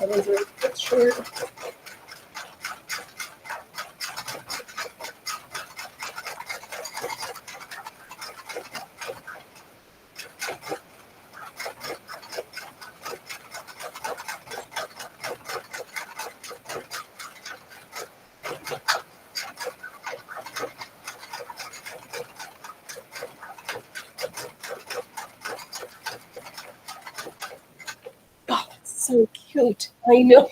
That was a good shirt. Oh, that's so cute. I know.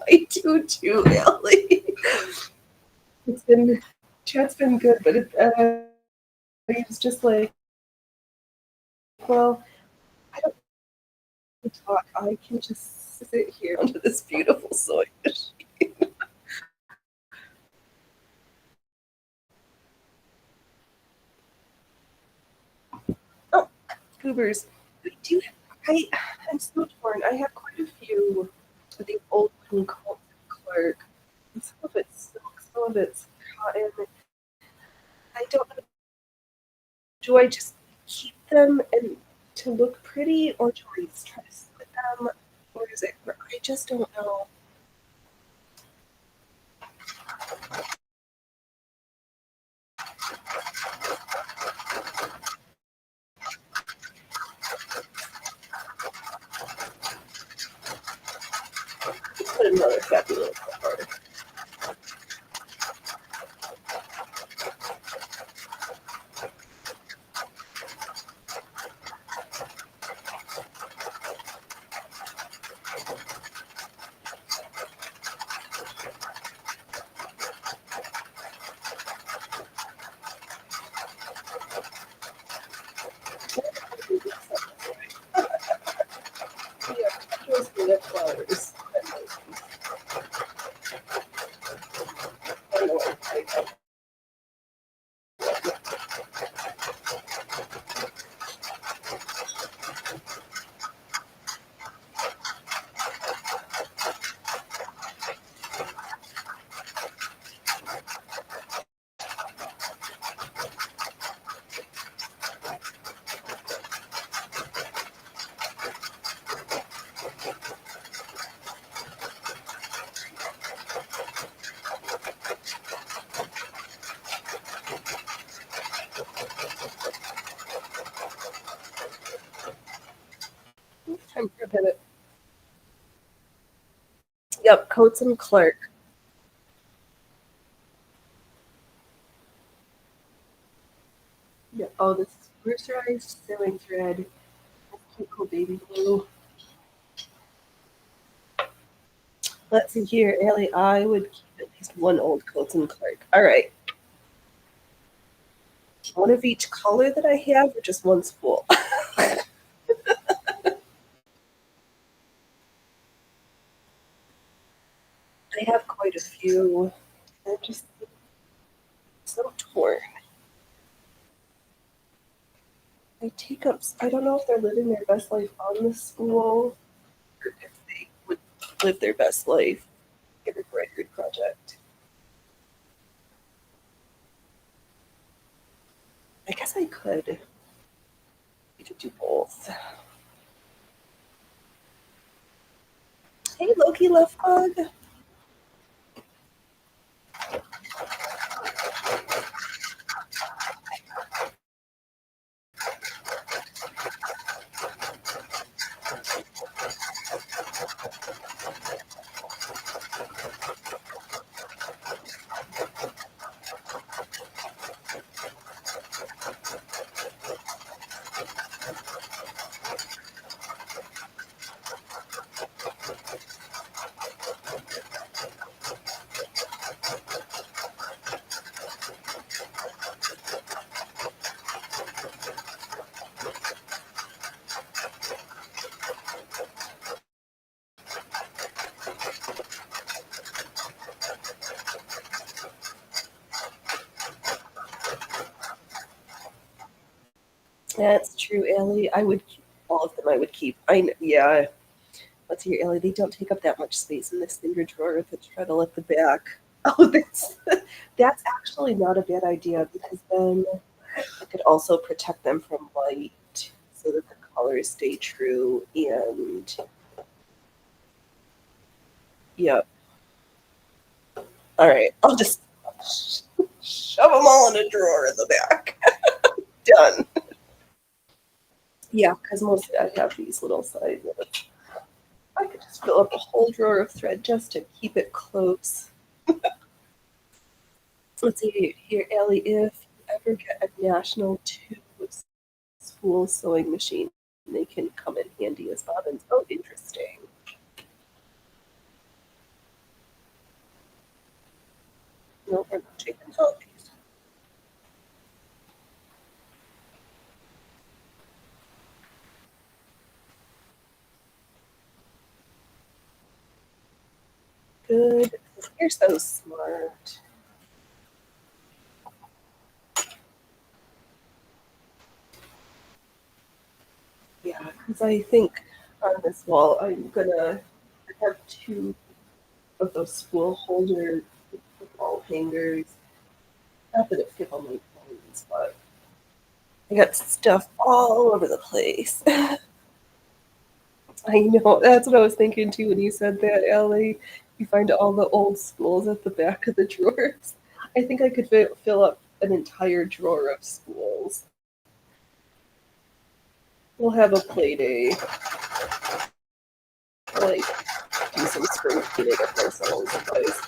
I do too, Ellie. It's been chat's been good, but it's just like, well, I don't need to talk. I can just sit here under this beautiful soy machine. Oh, goobers. I do. I I'm so torn. I have quite a few of these old wooden Clark. Some of it's silk, some of it's cotton. I don't know. Do I just keep them and to look pretty, or do I just try to split them, or is it? I just don't know. Let's put another fabulous card. Yeah, those are flowers. I know. Time for a pivot. Yep, Coates and Clark. Yeah. Oh, this is mercerized sewing thread. Cute little baby blue. Let's see here, Ellie. I would keep at least one old Coates and Clark. All right. One of each color that I have, or just one spool? I have quite a few. I'm just so torn. They take up. I don't know if they're living their best life on the spool, or if they would live their best life in a embroidery project. I guess I could. I could do both. Hey, Loki Left Bug. That's true, Ellie. I would keep all of them. I would keep. Yeah. Let's see here, Ellie. They don't take up that much space in this finger drawer to try to let the back. Oh, that's actually not a bad idea because then I could also protect them from light so that the colors stay true. And Yep. All right. I'll just shove them all in a drawer in the back. Done. Yeah, because mostly I have these little side ones. I could just fill up a whole drawer of thread just to keep it close. Let's see here, Ellie. If you ever get a National 2 spool sewing machine, they can come in handy as bobbins. Oh, interesting. No, we're not taking selfies. Good. You're so smart. Yeah, because I think on this wall I'm gonna have two of those spool holder wall hangers. Not that it fit all my clothes, but I got stuff all over the place. I know. That's what I was thinking too when you said that, Ellie. You find all the old spools at the back of the drawers. I think I could fill up an entire drawer of spools. We'll have a play day. Like, do some spring cleaning of ourselves, guys.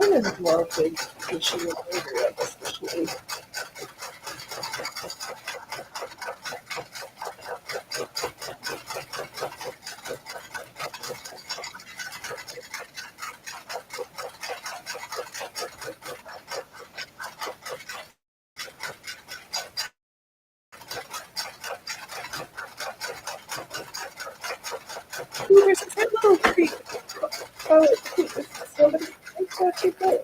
I would love big machine embroidery on this machine. Ooh, there's a little creek. Oh, somebody takes that too good.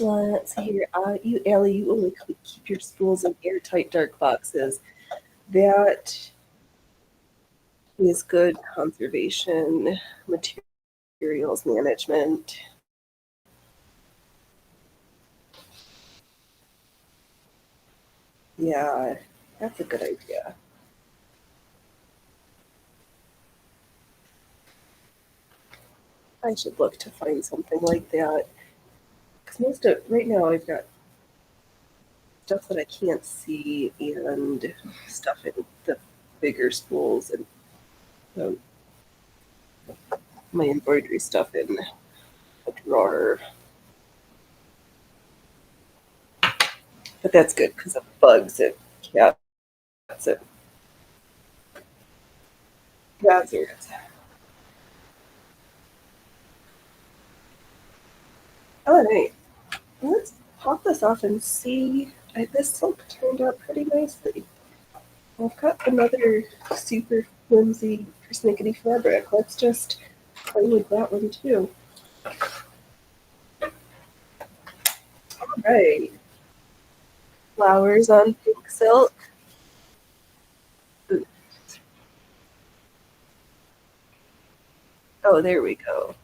Let's see here. You, Ellie, you only keep your spools in airtight, dark boxes. That is good conservation, materials management. Yeah, that's a good idea. I should look to find something like that. Because most of right now I've got stuff that I can't see and stuff in the bigger spools and um, my embroidery stuff in a drawer. But that's good because of bugs and cats and hazards. All right, let's pop this off and see. This silk turned out pretty nicely. I've got another super flimsy persnickety fabric. Let's just play with that one too. All right, flowers on pink silk. Ooh. Oh, there we go.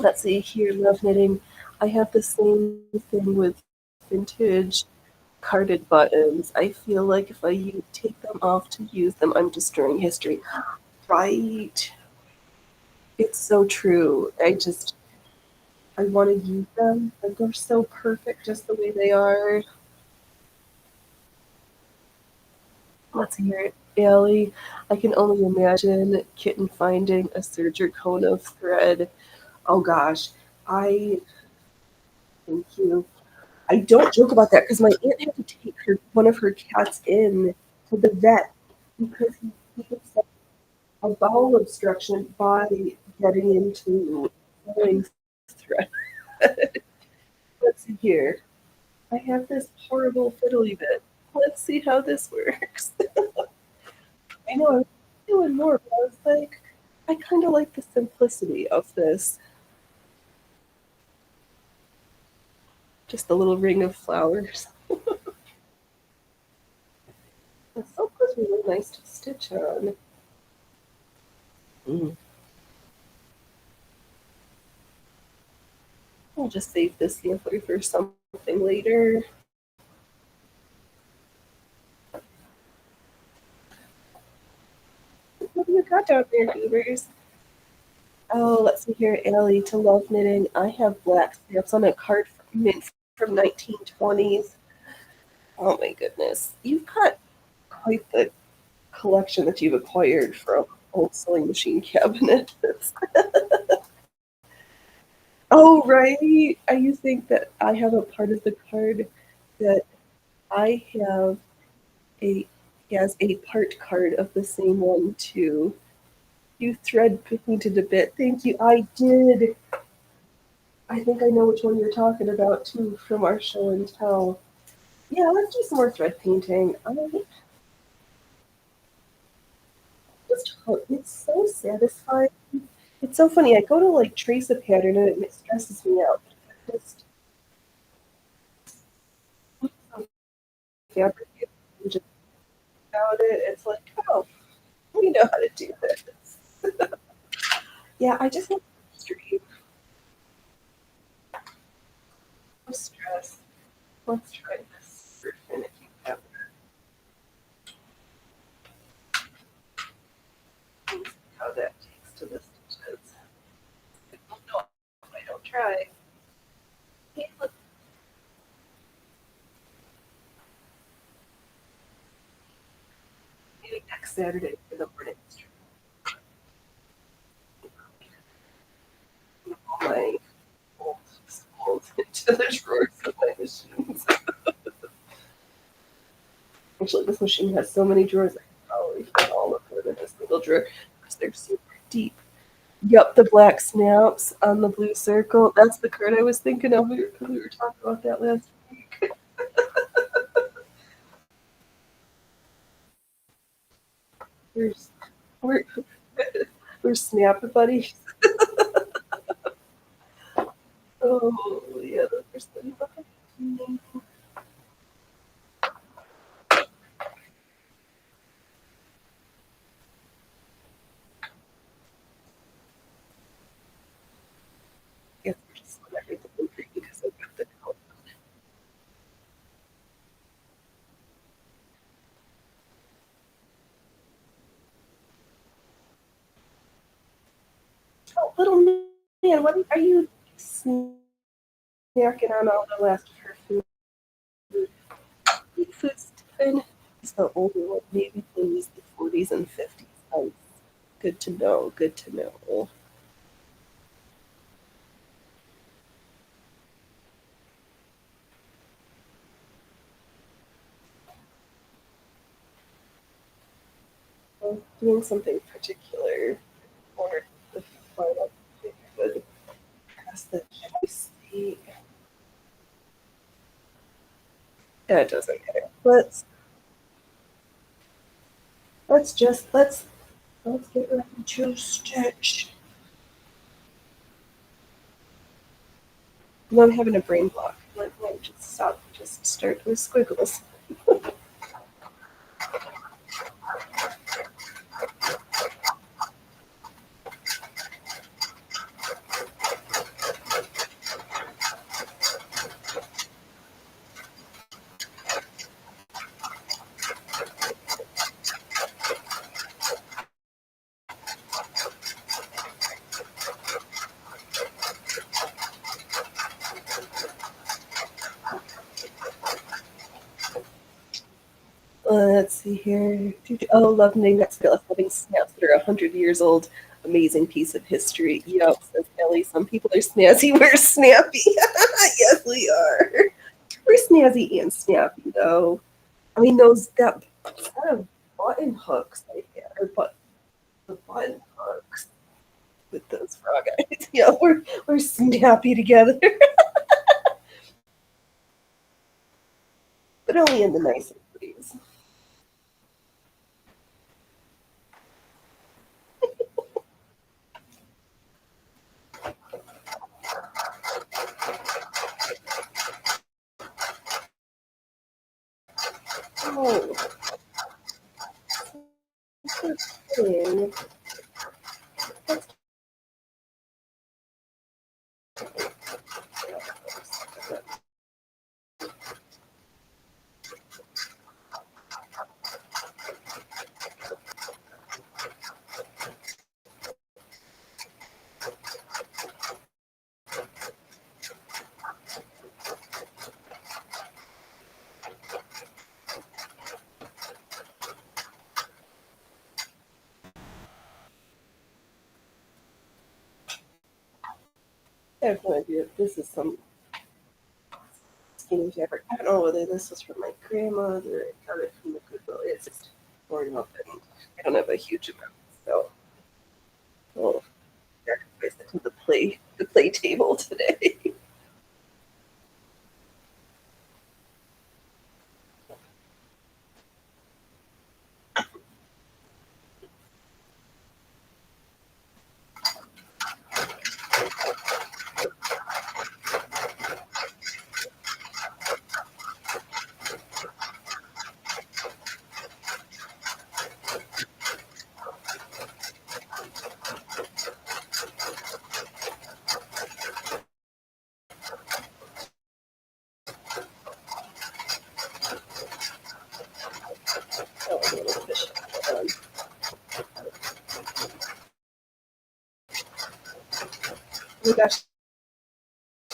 Let's see here, love knitting. I have the same thing with vintage carded buttons. I feel like if I take them off to use them, I'm destroying history. Right. It's so true. I want to use them. And they're so perfect just the way they are. Let's hear it. Allie, I can only imagine Kitten finding a serger cone of thread. Oh gosh, I thank you. I don't joke about that because my aunt had to take one of her cats in to the vet because he gets a bowel obstruction by getting into pulling thread. Let's see here. I have this horrible fiddly bit. Let's see how this works. I know I was doing more, but I was like, I kind of like the simplicity of this. Just a little ring of flowers. The silk was really nice to stitch on. Mm. I'll just save this sampler for something later. What do you got down there, Goobers? Oh, let's see here, Ellie, to love knitting. I have black stamps on a card mint from 1920s. Oh my goodness. You've got quite the collection that you've acquired from old sewing machine cabinets. Oh, right. You think that I have a part of the card that I have a has a part card of the same one too. You thread painted a bit. Thank you. I did. I think I know which one you're talking about too from our show and tell. Yeah, let's do some more thread painting. It's so satisfying. It's so funny. I go to like trace a pattern and it stresses me out. Just fabric and just about it. It's like, oh, we know how to do this. Yeah, I just have history of stress. Let's try this for finicky fabric. See how that takes to the stitches. I don't know if I don't try. Hey, look, maybe next Saturday for the morning. All my old schools into the drawers of my machines. Actually, this machine has so many drawers, I can probably fit all of them in a single drawer because they're super deep. Yep, the black snaps on the blue circle. That's the card I was thinking of. We were talking about that last week. We're, we're, we're snap buddies. Oh, yeah, those are so fun. Yes, we're just on everything green because I've got the color. Oh, little man, what are you snacking on all the last of her food? Eat food, Stephen. He's the older one, maybe blues the 40s and 50s. Oh, good to know. Good to know. Well, doing something particular or the final thing would pass the state. Yeah, it doesn't matter. Let's get ready to stitch. No, I'm having a brain block. Let me just stop. Just start with squiggles. see here. Oh, love knitting next to loving snaps that are 100 years old. Amazing piece of history. Yep, says Ellie. Some people are snazzy, we're snappy. Yes, we are. We're snazzy and snappy, though. I mean, that set of button hooks I had, the button hooks with those frog eyes. Yeah, we're snappy together, but only in the nicest ways. Oh, that's thing. I have no idea. This is some skinny fabric. I don't know whether this was from my grandmother or I got it from the Goodwill. It's just torn up and I don't have a huge amount, so I'll sacrifice it to the play table today. Oh, a little fish. Oh my gosh,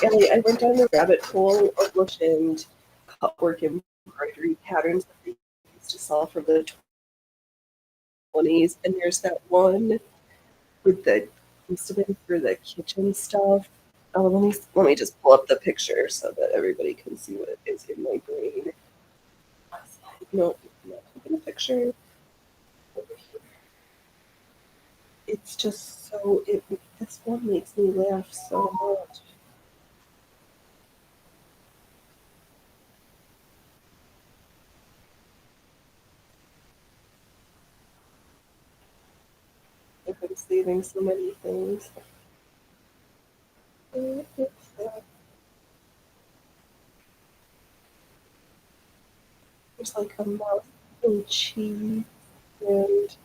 Ellie, I went down the rabbit hole of and Cutwork embroidery patterns that they used to sell from the 20s, and there's that one with the used to be for the kitchen stuff. Oh, let me just pull up the picture so that everybody can see what it is in my brain. No, not taking a picture. It's just so this one makes me laugh so much. I've been saving so many things. There's like a mouse and cheese and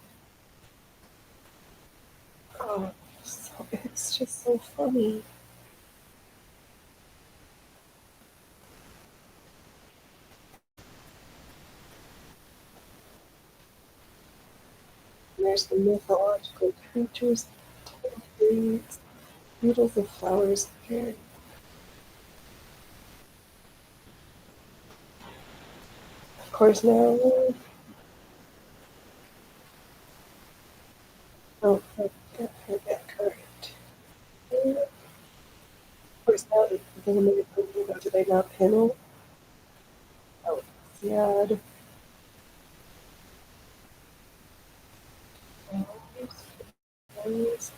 oh, it's just so funny. And there's the mythological creatures, trees, needles of flowers here. Of course now, oh, forget correct. Of course now, it doesn't make it funny about did I not panel? Oh, sad. Flowers.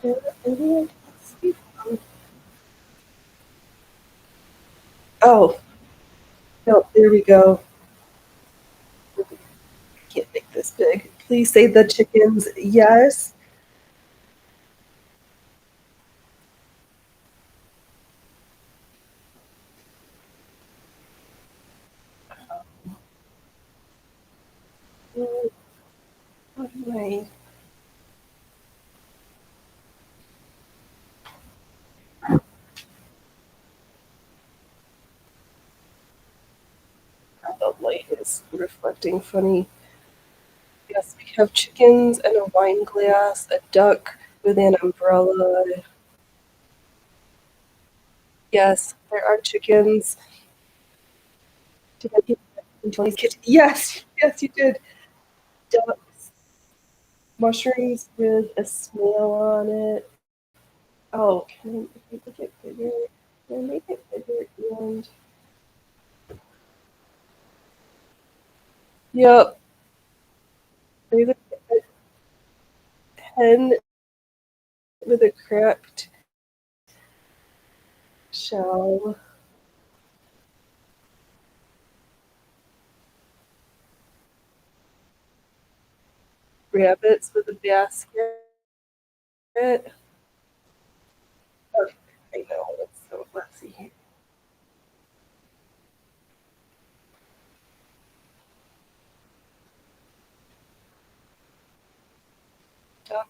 Oh, maybe I can see. Oh, no, there we go. Can't make this big. Please say the chickens yes. My the light is reflecting funny. Yes, we have chickens and a wine glass, a duck with an umbrella. Yes, there are chickens. Did I get Johnny's kitchen? Yes, yes, you did. Ducks, mushrooms with a snail on it. Oh, can I make it bigger? Can I make it bigger? And yep, there's a hen with a cracked shell. Rabbits with a basket. Okay, I know it's so messy. Duck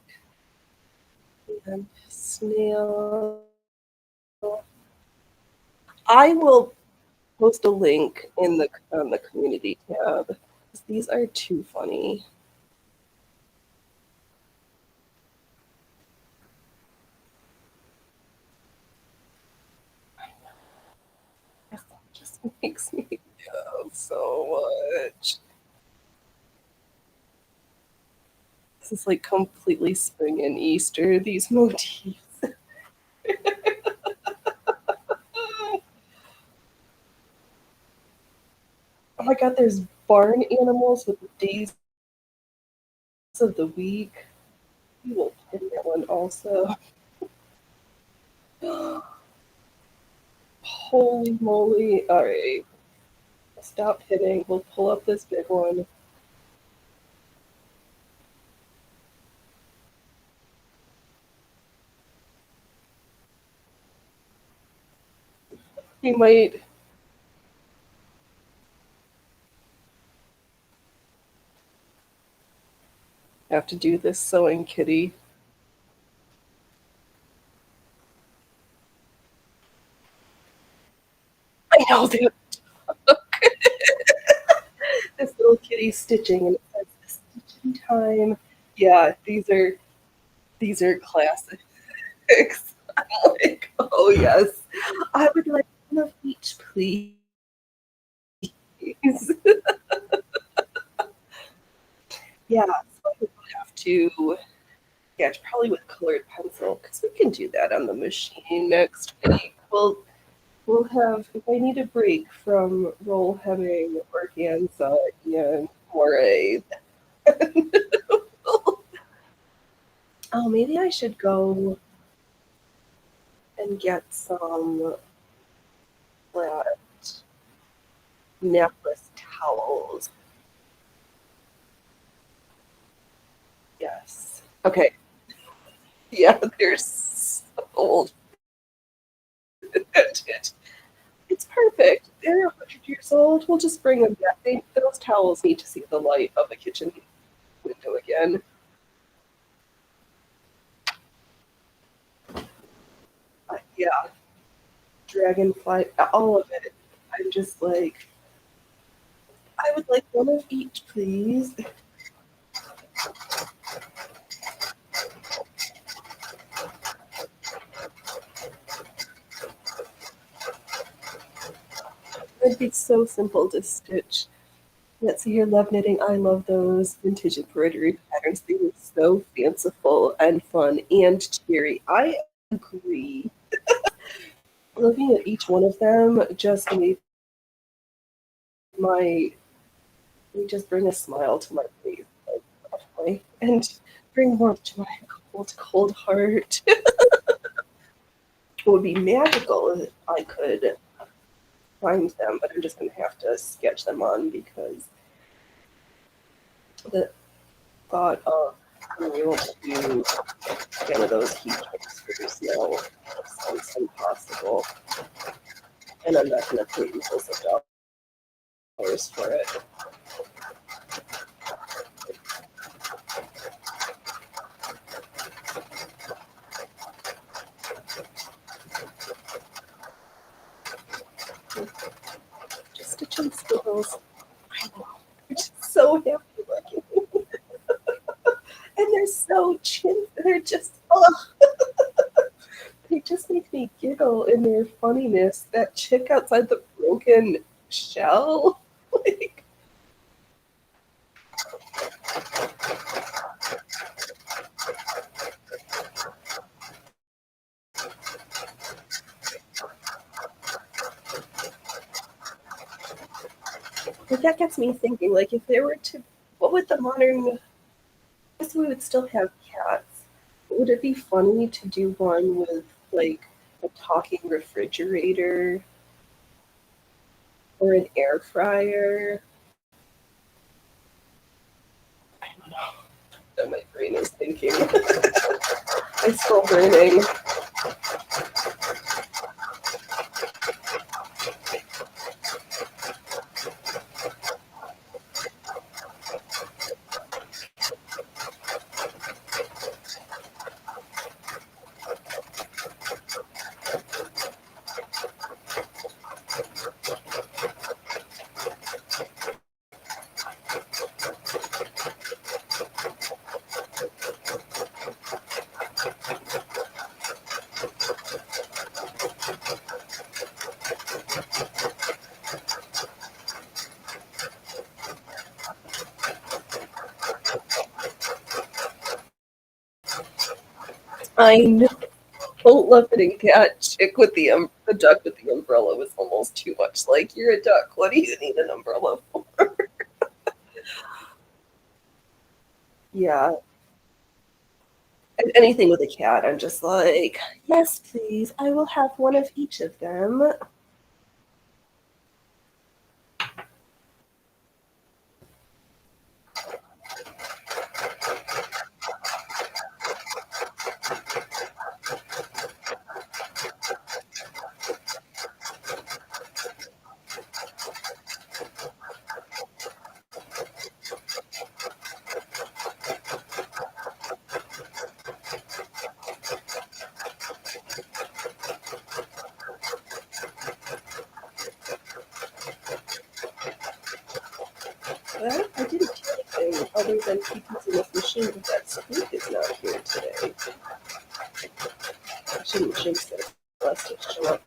and snail. I will post a link in the on the community tab. These are too funny. It just makes me laugh so much. This is like completely spring and Easter, these motifs. Oh my god, there's barn animals with the days of the week. We will pin that one also. Holy moly. Alright, stop hitting. We'll pull up this big one. We might have to do this sewing kitty. I know that this little kitty stitching and it says stitching time. Yeah, these are classics. I'm like, oh yes. I would like one of each, please. Yeah, so I would have to, yeah, probably with colored pencil, because we can do that on the machine next week. We'll have, if I need a break from roll hemming, organza, and moire. Oh, maybe I should go and get some flat necklace towels. Yes. Okay. Yeah, they're so old. It's perfect. They're 100 years old. We'll just bring them back. Those towels need to see the light of the kitchen window again. Yeah, dragonfly, all of it. I'm just like, I would like one of each, please. It'd be so simple to stitch. Let's see your love knitting. I love those vintage embroidery patterns. They were so fanciful and fun and cheery. I agree. Looking at each one of them just made my they just bring a smile to my face, like, and bring warmth to my cold, cold heart. It would be magical if I could find them, but I'm just going to have to sketch them on because the thought of being able to do one of those heat transfers now sounds impossible, and I'm not going to pay millions of dollars for it. nails. I know. They're just so happy looking. And they're so they're just, oh, they just make me giggle in their funniness. That chick outside the broken shell. Like, but that gets me thinking, like, if there were to, what would the modern, I guess we would still have cats. Would it be funny to do one with, like, a talking refrigerator or an air fryer? I don't know. That my brain is thinking. It's still burning. I know. Love it. Cat chick with the duck with the umbrella was almost too much. Like, you're a duck. What do you need an umbrella for? Yeah. And anything with a cat, I'm just like, yes, please. I will have one of each of them. Well, I didn't do anything other than keep using this machine, but that squeak is not here today. I shouldn't jinx it. Unless it show up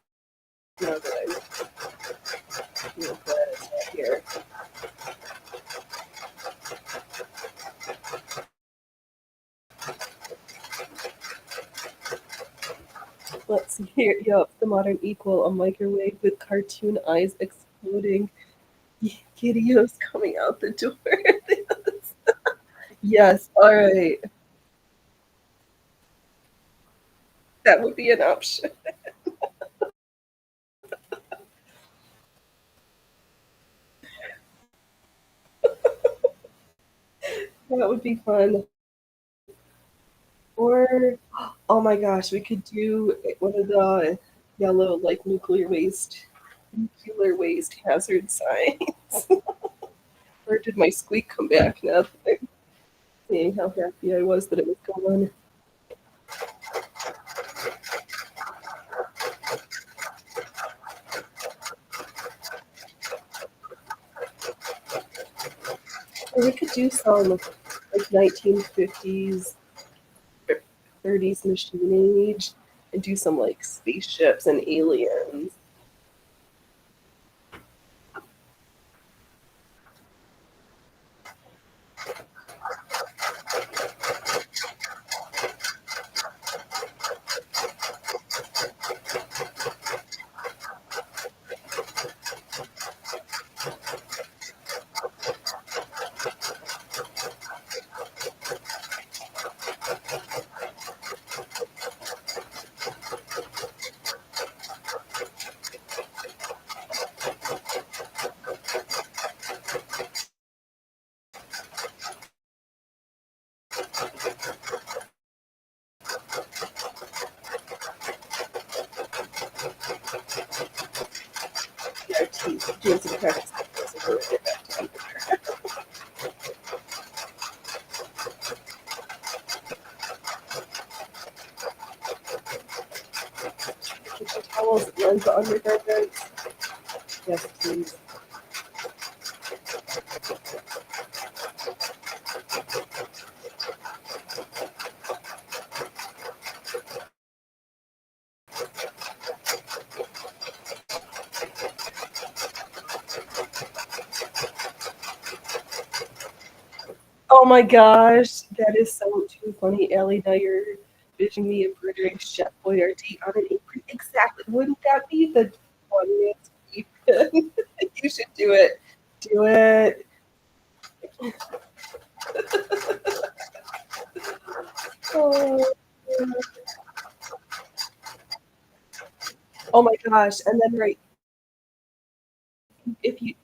now that I'm glad it's not here. Let's see here. Yup, the modern equal, a microwave with cartoon eyes exploding. Gideo's coming out the door. Yes, all right. That would be an option. That would be fun. Or, oh my gosh, we could do one of the yellow, like, nuclear waste hazard signs. Or did my squeak come back now that I'm seeing how happy I was that it was gone? Or we could do some like 1950s, 30s machine age and do some like spaceships and aliens. Yeah, doing some practice. So we'll get back to you. Kitchen towels and the undergarments. Yes, please. Oh my gosh, that is so too funny, Ellie. Now you're visioning me embroidering Chef Boyardee on an apron. Exactly. Wouldn't that be the funniest even? You should do it. Do it. Oh, oh my gosh. And then right, if you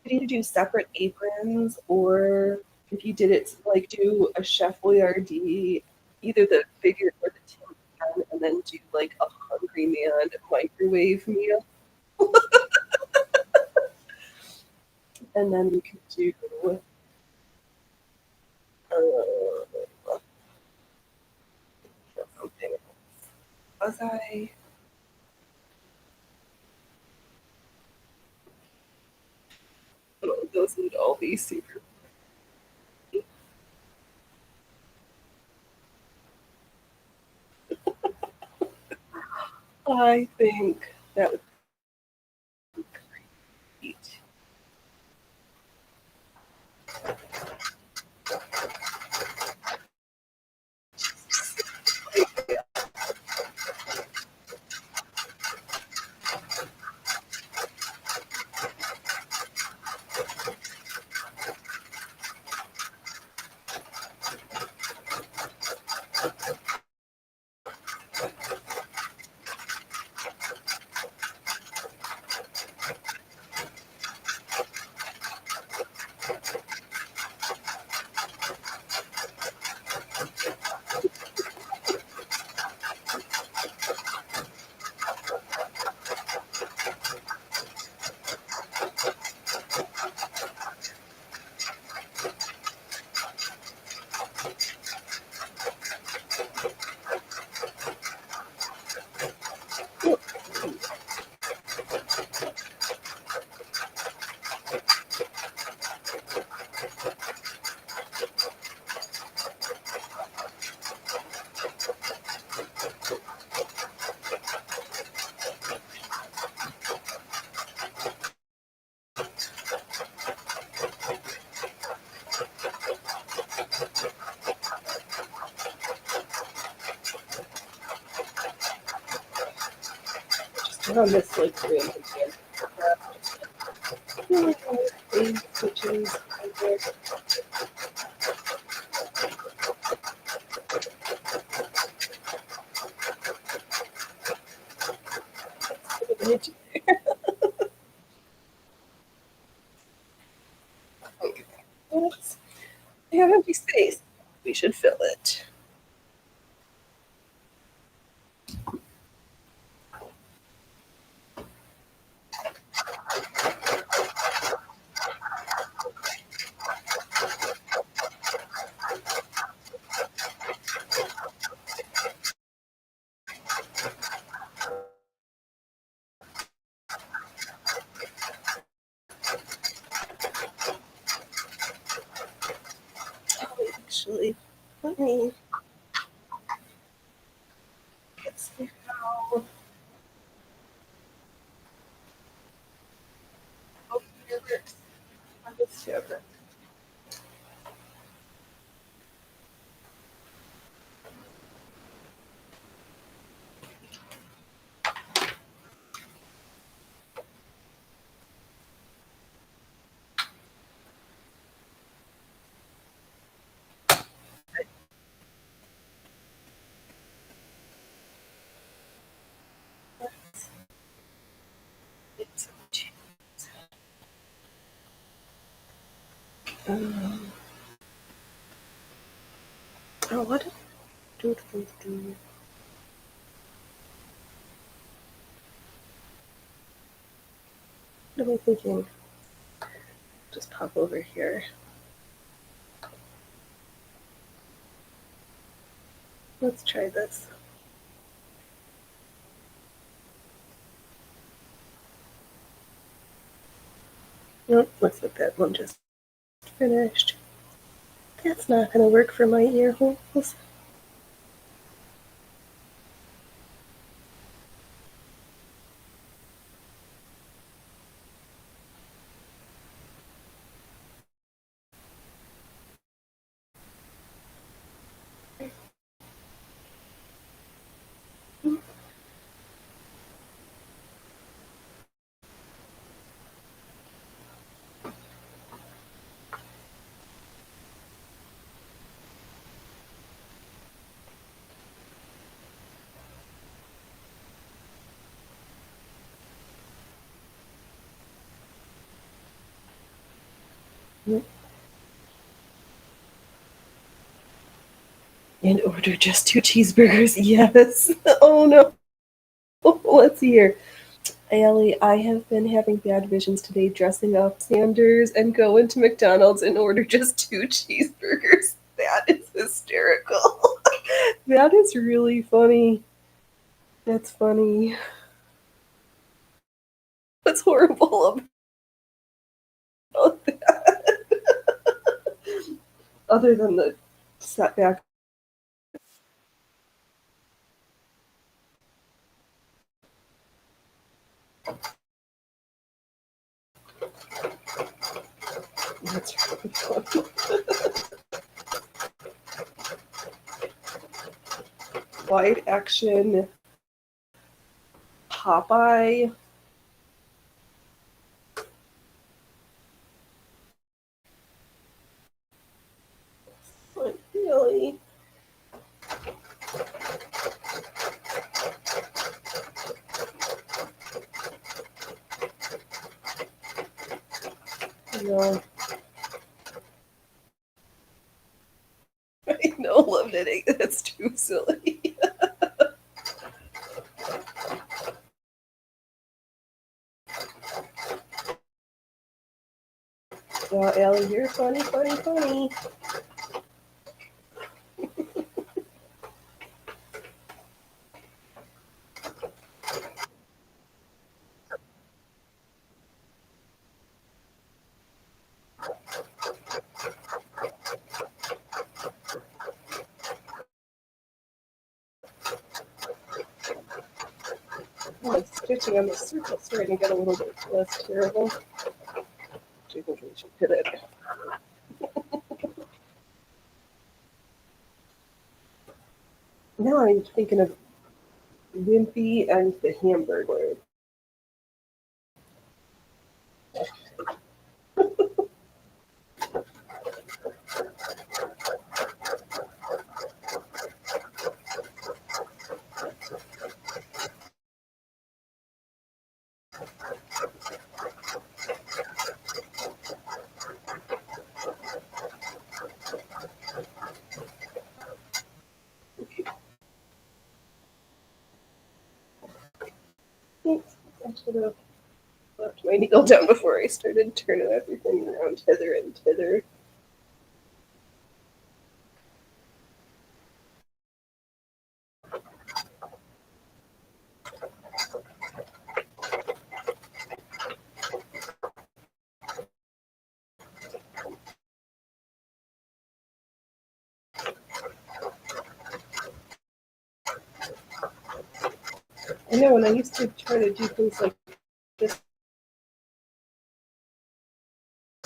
could either do separate aprons or if you did it like do a Chef Boyardee, either the figure or the tin can, and then do like a Hungry Man microwave meal. And then we could do something. Was I? Oh, those would all be super. I think that would be great. Just on this like random hand. I feel like all these switches are there. Yes. We have empty space. We should fill it. Oh, actually, let me see how. Oh, here works. On this fabric. It's um, oh, what? Do. What am I thinking? Just pop over here. Let's try this. Nope, looks like that one just finished. That's not going to work for my ear holes. And order just 2 cheeseburgers. Yes. Oh no. Let's see here. Allie, I have been having bad visions today dressing up Sanders and go into McDonald's and order just 2 cheeseburgers. That is hysterical. That is really funny. That's funny. What's horrible about that? Other than the setback. That's really funny. Wide action Popeye. Like, really? No. I know, love knitting. That's too silly. Well, Allie, you're funny, funny, funny. Oh, stitching on the circle starting to get a little bit less terrible. I think we should hit it. Now I'm thinking of Wimpy and the Hamburglar. Thanks. I should have left my needle down before I started turning everything around hither and thither. I know when I used to try to do things like this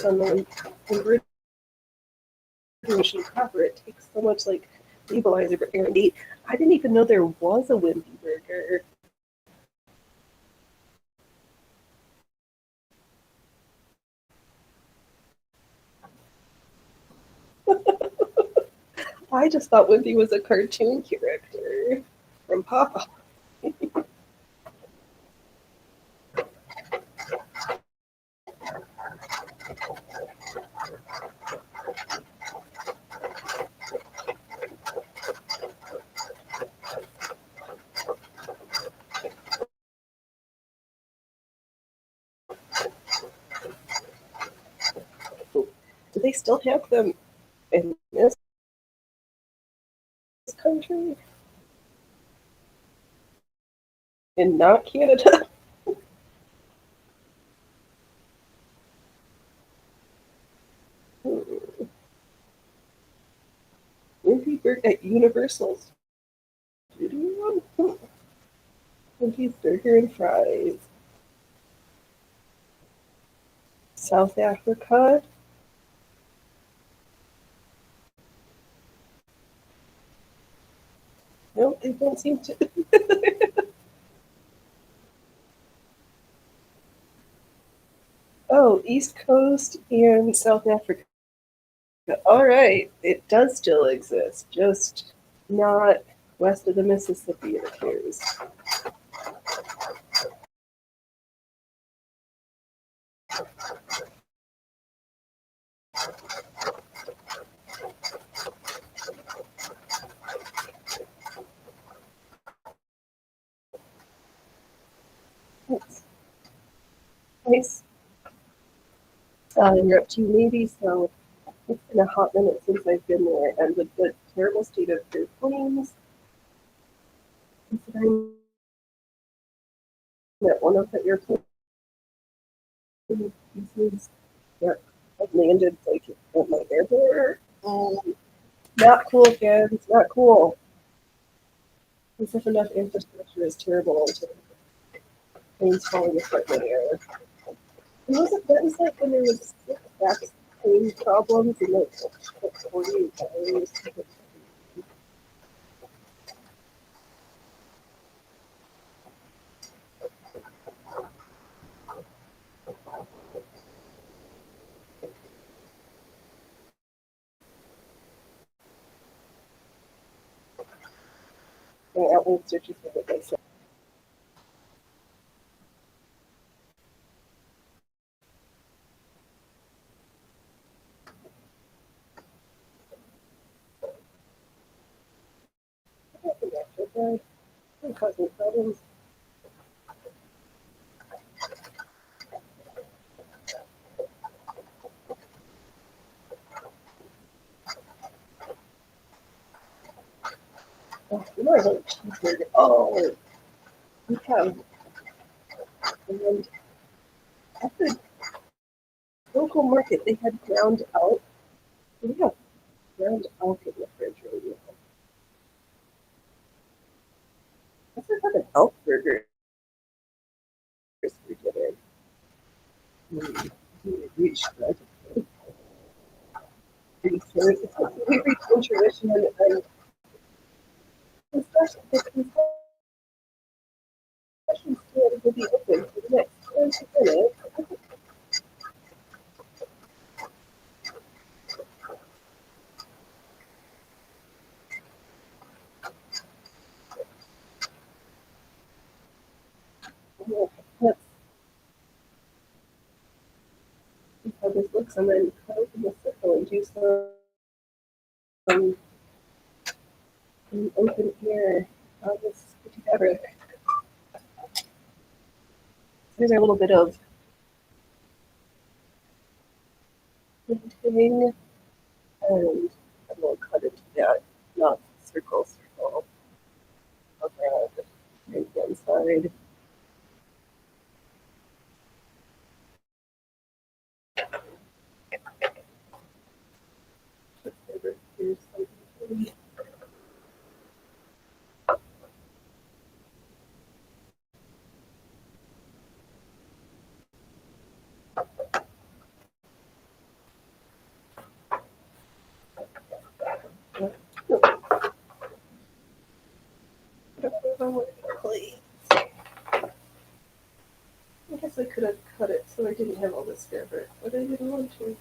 on the embroidery machine proper, it takes so much like stabilizer for air and eat. I didn't even know there was a Wimpy burger. I just thought Wimpy was a cartoon character from Papa. Do they still have them in this country and not Canada? Wimpy Burger at Universal Studio? Wimpy's Burger and Fries. South Africa? Nope, they don't seem to. Oh, East Coast and South Africa. All right, it does still exist, just not west of the Mississippi, it appears. That's nice. You're up to maybe, so it's been a hot minute since I've been there, and with the terrible state of their planes, considering that one of the airplane pieces that have landed like at my airport. Not cool, kids. Not cool. As if enough infrastructure is terrible until planes falling apart in the air. And that was like when there was back plane problems in like 40 hours. My outward searches for what they said. I think after that, I'm causing problems. Oh, you know I like cheeseburger. Oh, we have, and at the local market, they had ground elk. We have ground elk in the fridge right now. I should have an elk burger for dinner. Reach that. It's we reach intuition and discussion. The discussion stand will be open for the next 20 minutes. Let's see how this looks, and then cut open the circle and do some open air on this fabric. There's a little bit of painting, and we'll cut into that, not circle, around right the inside. Here's something. I guess I could have cut it so I didn't have all this fabric, but I didn't want to.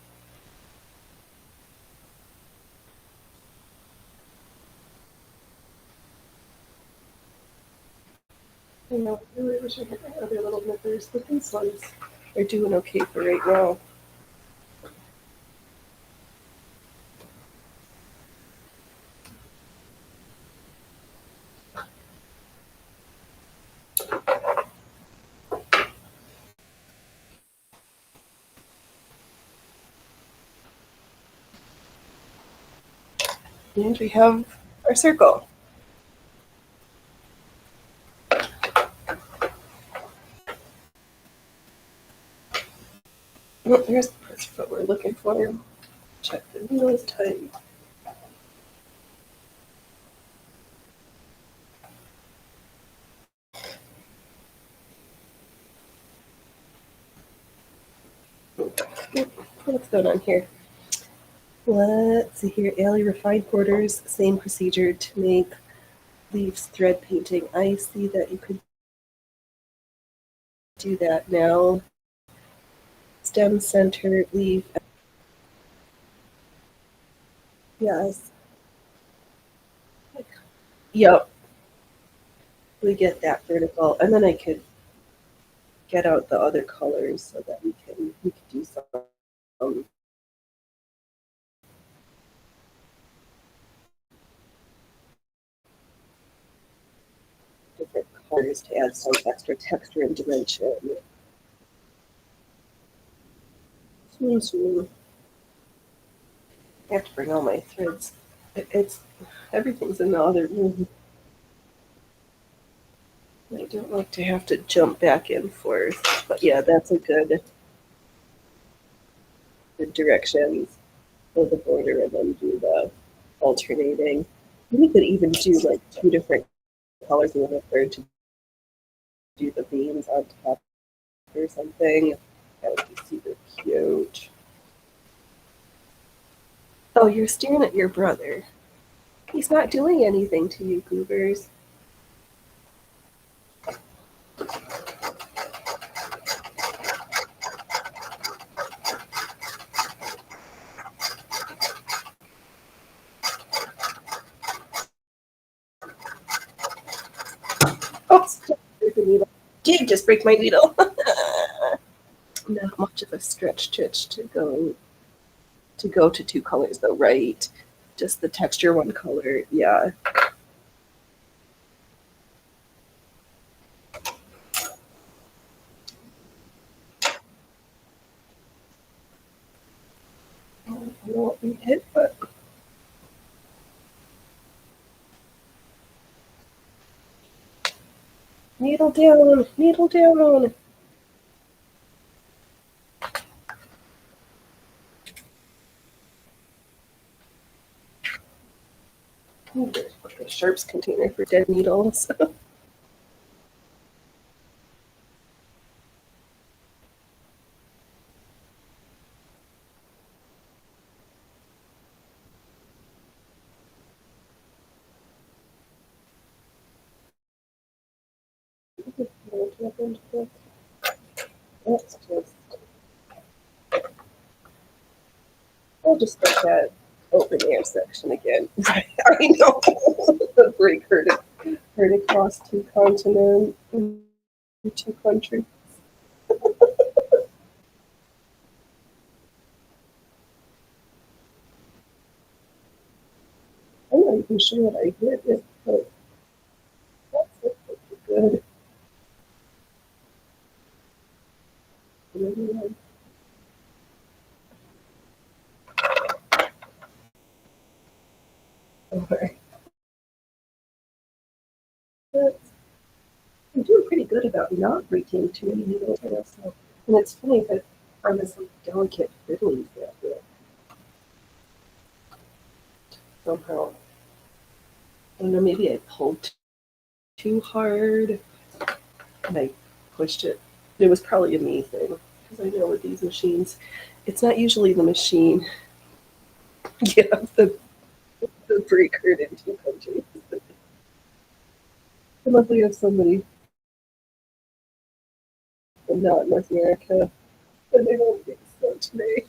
I know, I really wish I had my other little nippers, but these ones are doing okay for right now. And we have our circle. Oh, there's the person that we're looking for. Check the needles tight. What's going on here? Let's see here. Alley refined borders, same procedure to make leaves thread painting. I see that you could do that now. Stem center leaf. Yes. Yep. We get that vertical, and then I could get out the other colors so that we could do some corners to add some extra texture and dimension. I have to bring all my threads. It's everything's in the other room. I don't like to have to jump back and forth, but yeah, that's a good directions for the border and then do the alternating. We could even do like two different colors and then a third to do the veins on top or something. That would be super cute. Oh, you're staring at your brother. He's not doing anything to you, goobers. Oh, break the needle. Did just break my needle. Not much of a stretch to go to two colors though, right? Just the texture one color, yeah. I don't know what we hit, but needle down, needle down. Ooh, there's a sharps container for dead needles. That's just. We'll just get that open air section again. Right, I know. The break heard across two continents, two countries. I'm not even sure what I did, but that's pretty good. Okay. I'm doing pretty good about not breaking too many needles for myself. And it's funny that I'm this like delicate fiddly fabric. Somehow, I don't know, maybe I pulled too hard and I pushed it. It was probably a me thing because I know with these machines, it's not usually the machine. Yeah, the break hurt in two countries. Unless we have somebody from not North America, and they won't think so today.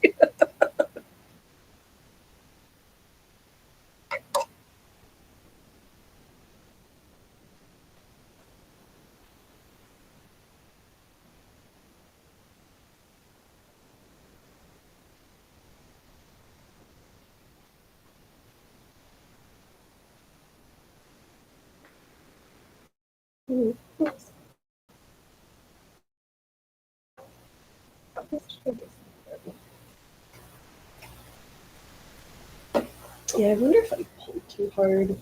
Yeah, I wonder if I pulled too hard.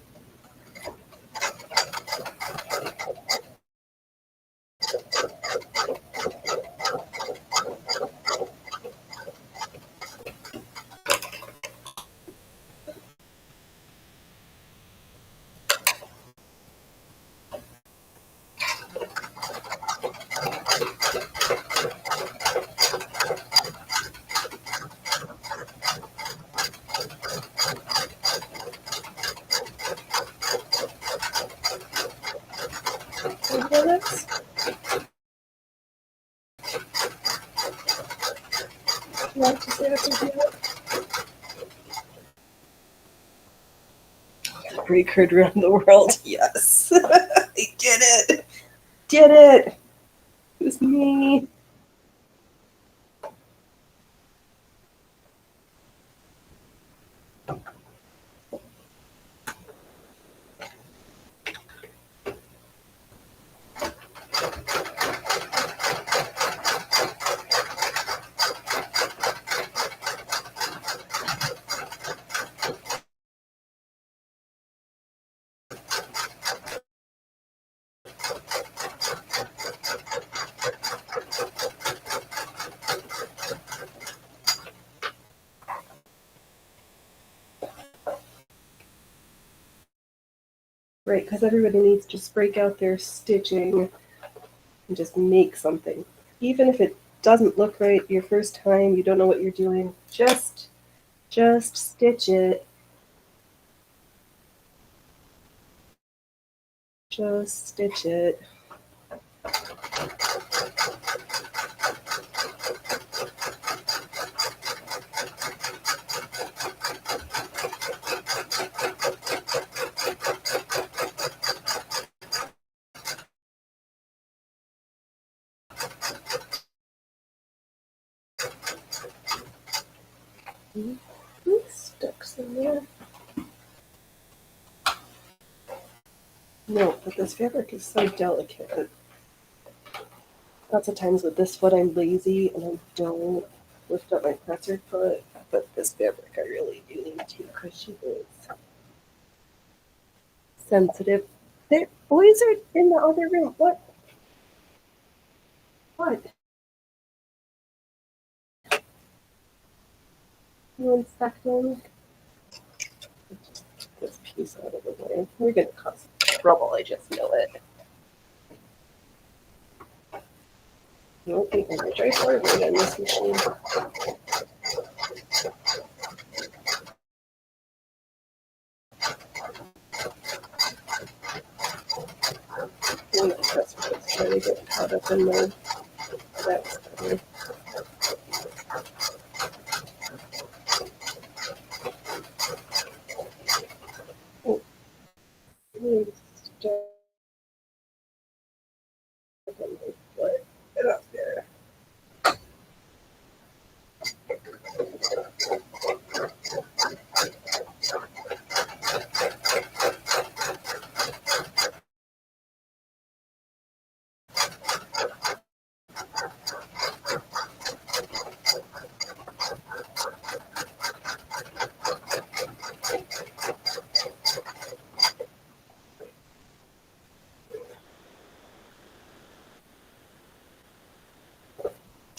Break heard around the world. Yes, I did it. Did it. It was me. right? Because everybody needs to just break out their stitching and just make something. Even if it doesn't look right your first time, you don't know what you're doing, just stitch it. Just stitch it. Stuck somewhere. No, but this fabric is so delicate. Lots of times with this foot I'm lazy and I don't lift up my presser foot, but this fabric I really do need to because she is sensitive. There, boys are in the other room. What? What? 1 second. This piece out of the way. We're gonna cause trouble. I just know it. Nope, the energizer right on this machine. One of the customers trying to get caught up in the that's better. Oh, get up there.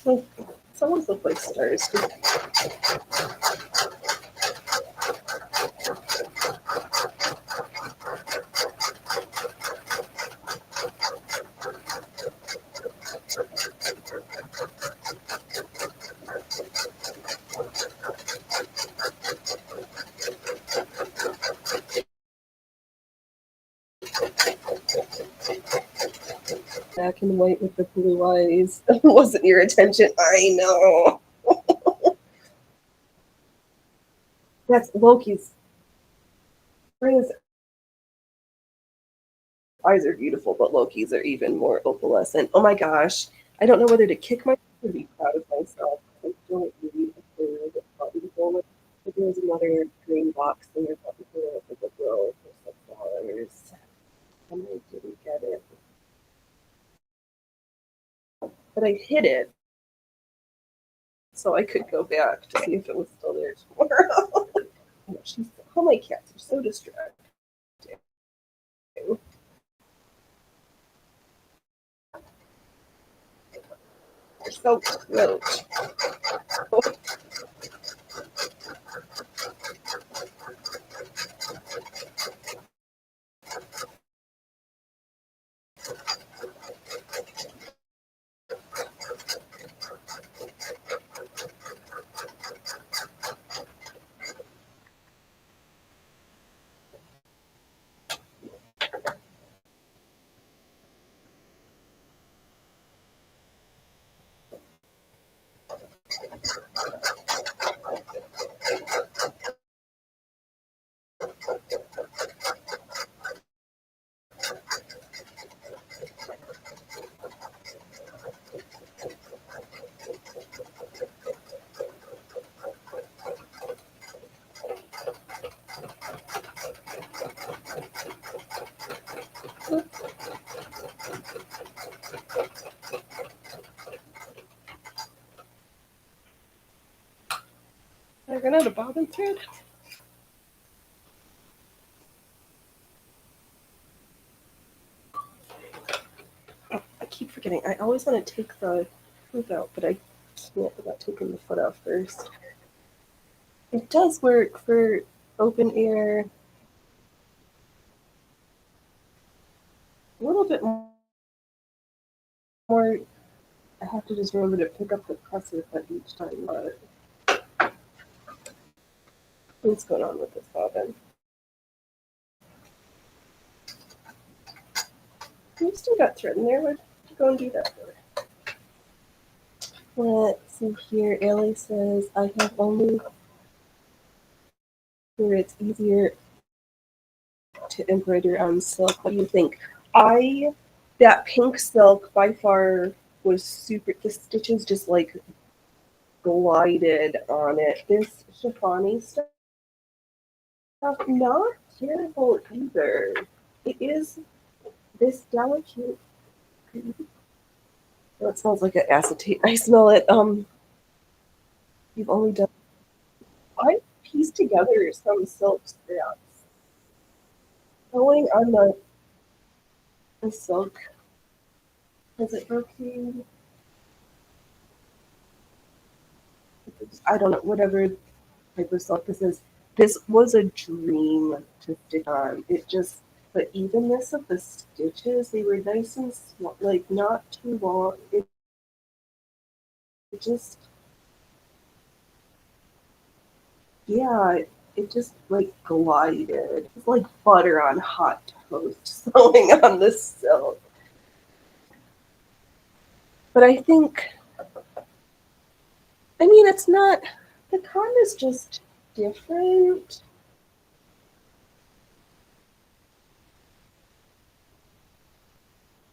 Oh, someone's look like stars. Black and white with the blue eyes. Wasn't your attention? I know. That's Loki's. His eyes are beautiful, but Loki's are even more opalescent. Oh my gosh. I don't know whether to kick myself or be proud of myself. I don't need a third button puller. But there's another green box in there button puller for the girl for $6. And I didn't get it. But I hid it so I could go back to see if it was still there tomorrow. Oh, my cats are so distracting. They're so cute. I ran out of bobbin thread. Oh, I keep forgetting. I always want to take the hoop out, but I can't without taking the foot out first. It does work for open air little bit more. I have to just remember to pick up the presser foot each time. But what's going on with this bobbin? You still got thread in there. Why'd you go and do that for? Let's see here. Ellie says, I have only where it's easier to embroider on silk. What do you think? That pink silk by far was super, the stitches just like glided on it. This chiffony stuff, not terrible either. It is this delicate. Oh, it smells like an acetate. I smell it. You've only done. I pieced together some silk scraps. Going on the silk. Is it brocade? I don't know. Whatever type of silk this is. This was a dream to stick on. It just, the evenness of the stitches, they were nice and small, like not too long. It just, yeah, it just like glided. It's like butter on hot toast sewing on this silk. But I think, I mean, it's not, the cotton is just different.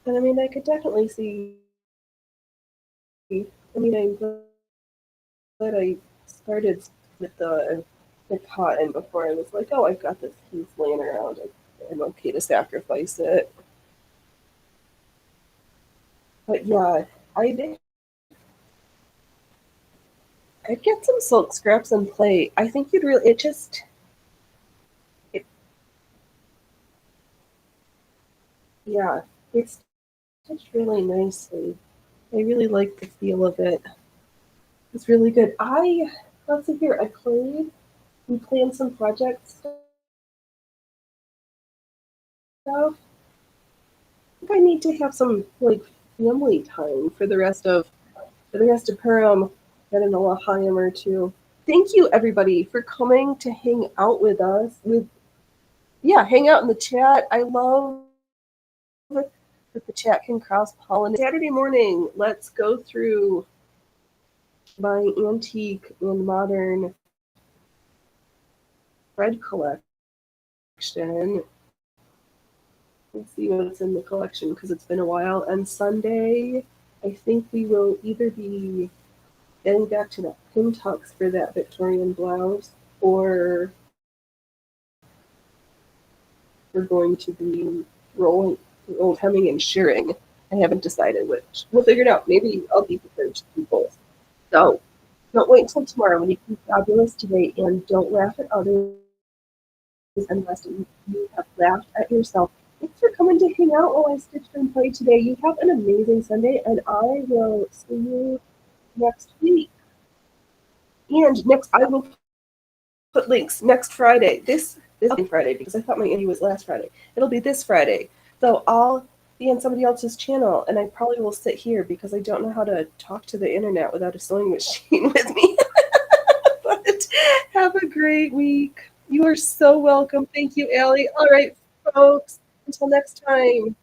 And I mean, I could definitely see, I mean, I'm glad I started with the cotton before I was like, oh, I've got this piece laying around. I'm okay to sacrifice it. But yeah, I'd get some silk scraps and play. I think you'd really, yeah, it's stitched really nicely. I really like the feel of it. It's really good. Let's see here, we planned some project stuff. I think I need to have some like family time for the rest of Purim, get an L'chaim or two. Thank you everybody for coming to hang out with us. Hang out in the chat. I love that the chat can cross pollinate. Saturday morning, let's go through my antique and modern thread collection. Let's see what's in the collection because it's been a while. And Sunday, I think we will either be getting back to that pin tucks for that Victorian blouse, or we're going to be rolling, hemming, and shearing. I haven't decided which. We'll figure it out. Maybe I'll be prepared to do both. So don't wait until tomorrow when you can be fabulous today, and don't laugh at others unless you have laughed at yourself. Thanks for coming to hang out while I stitch and play today. You have an amazing Sunday, and I will see you next week. And next, I will put links next Friday. This Friday, because I thought my interview was last Friday. It'll be this Friday. So I'll be on somebody else's channel, and I probably will sit here because I don't know how to talk to the internet without a sewing machine with me. But have a great week. You are so welcome. Thank you, Allie. All right, folks. Until next time.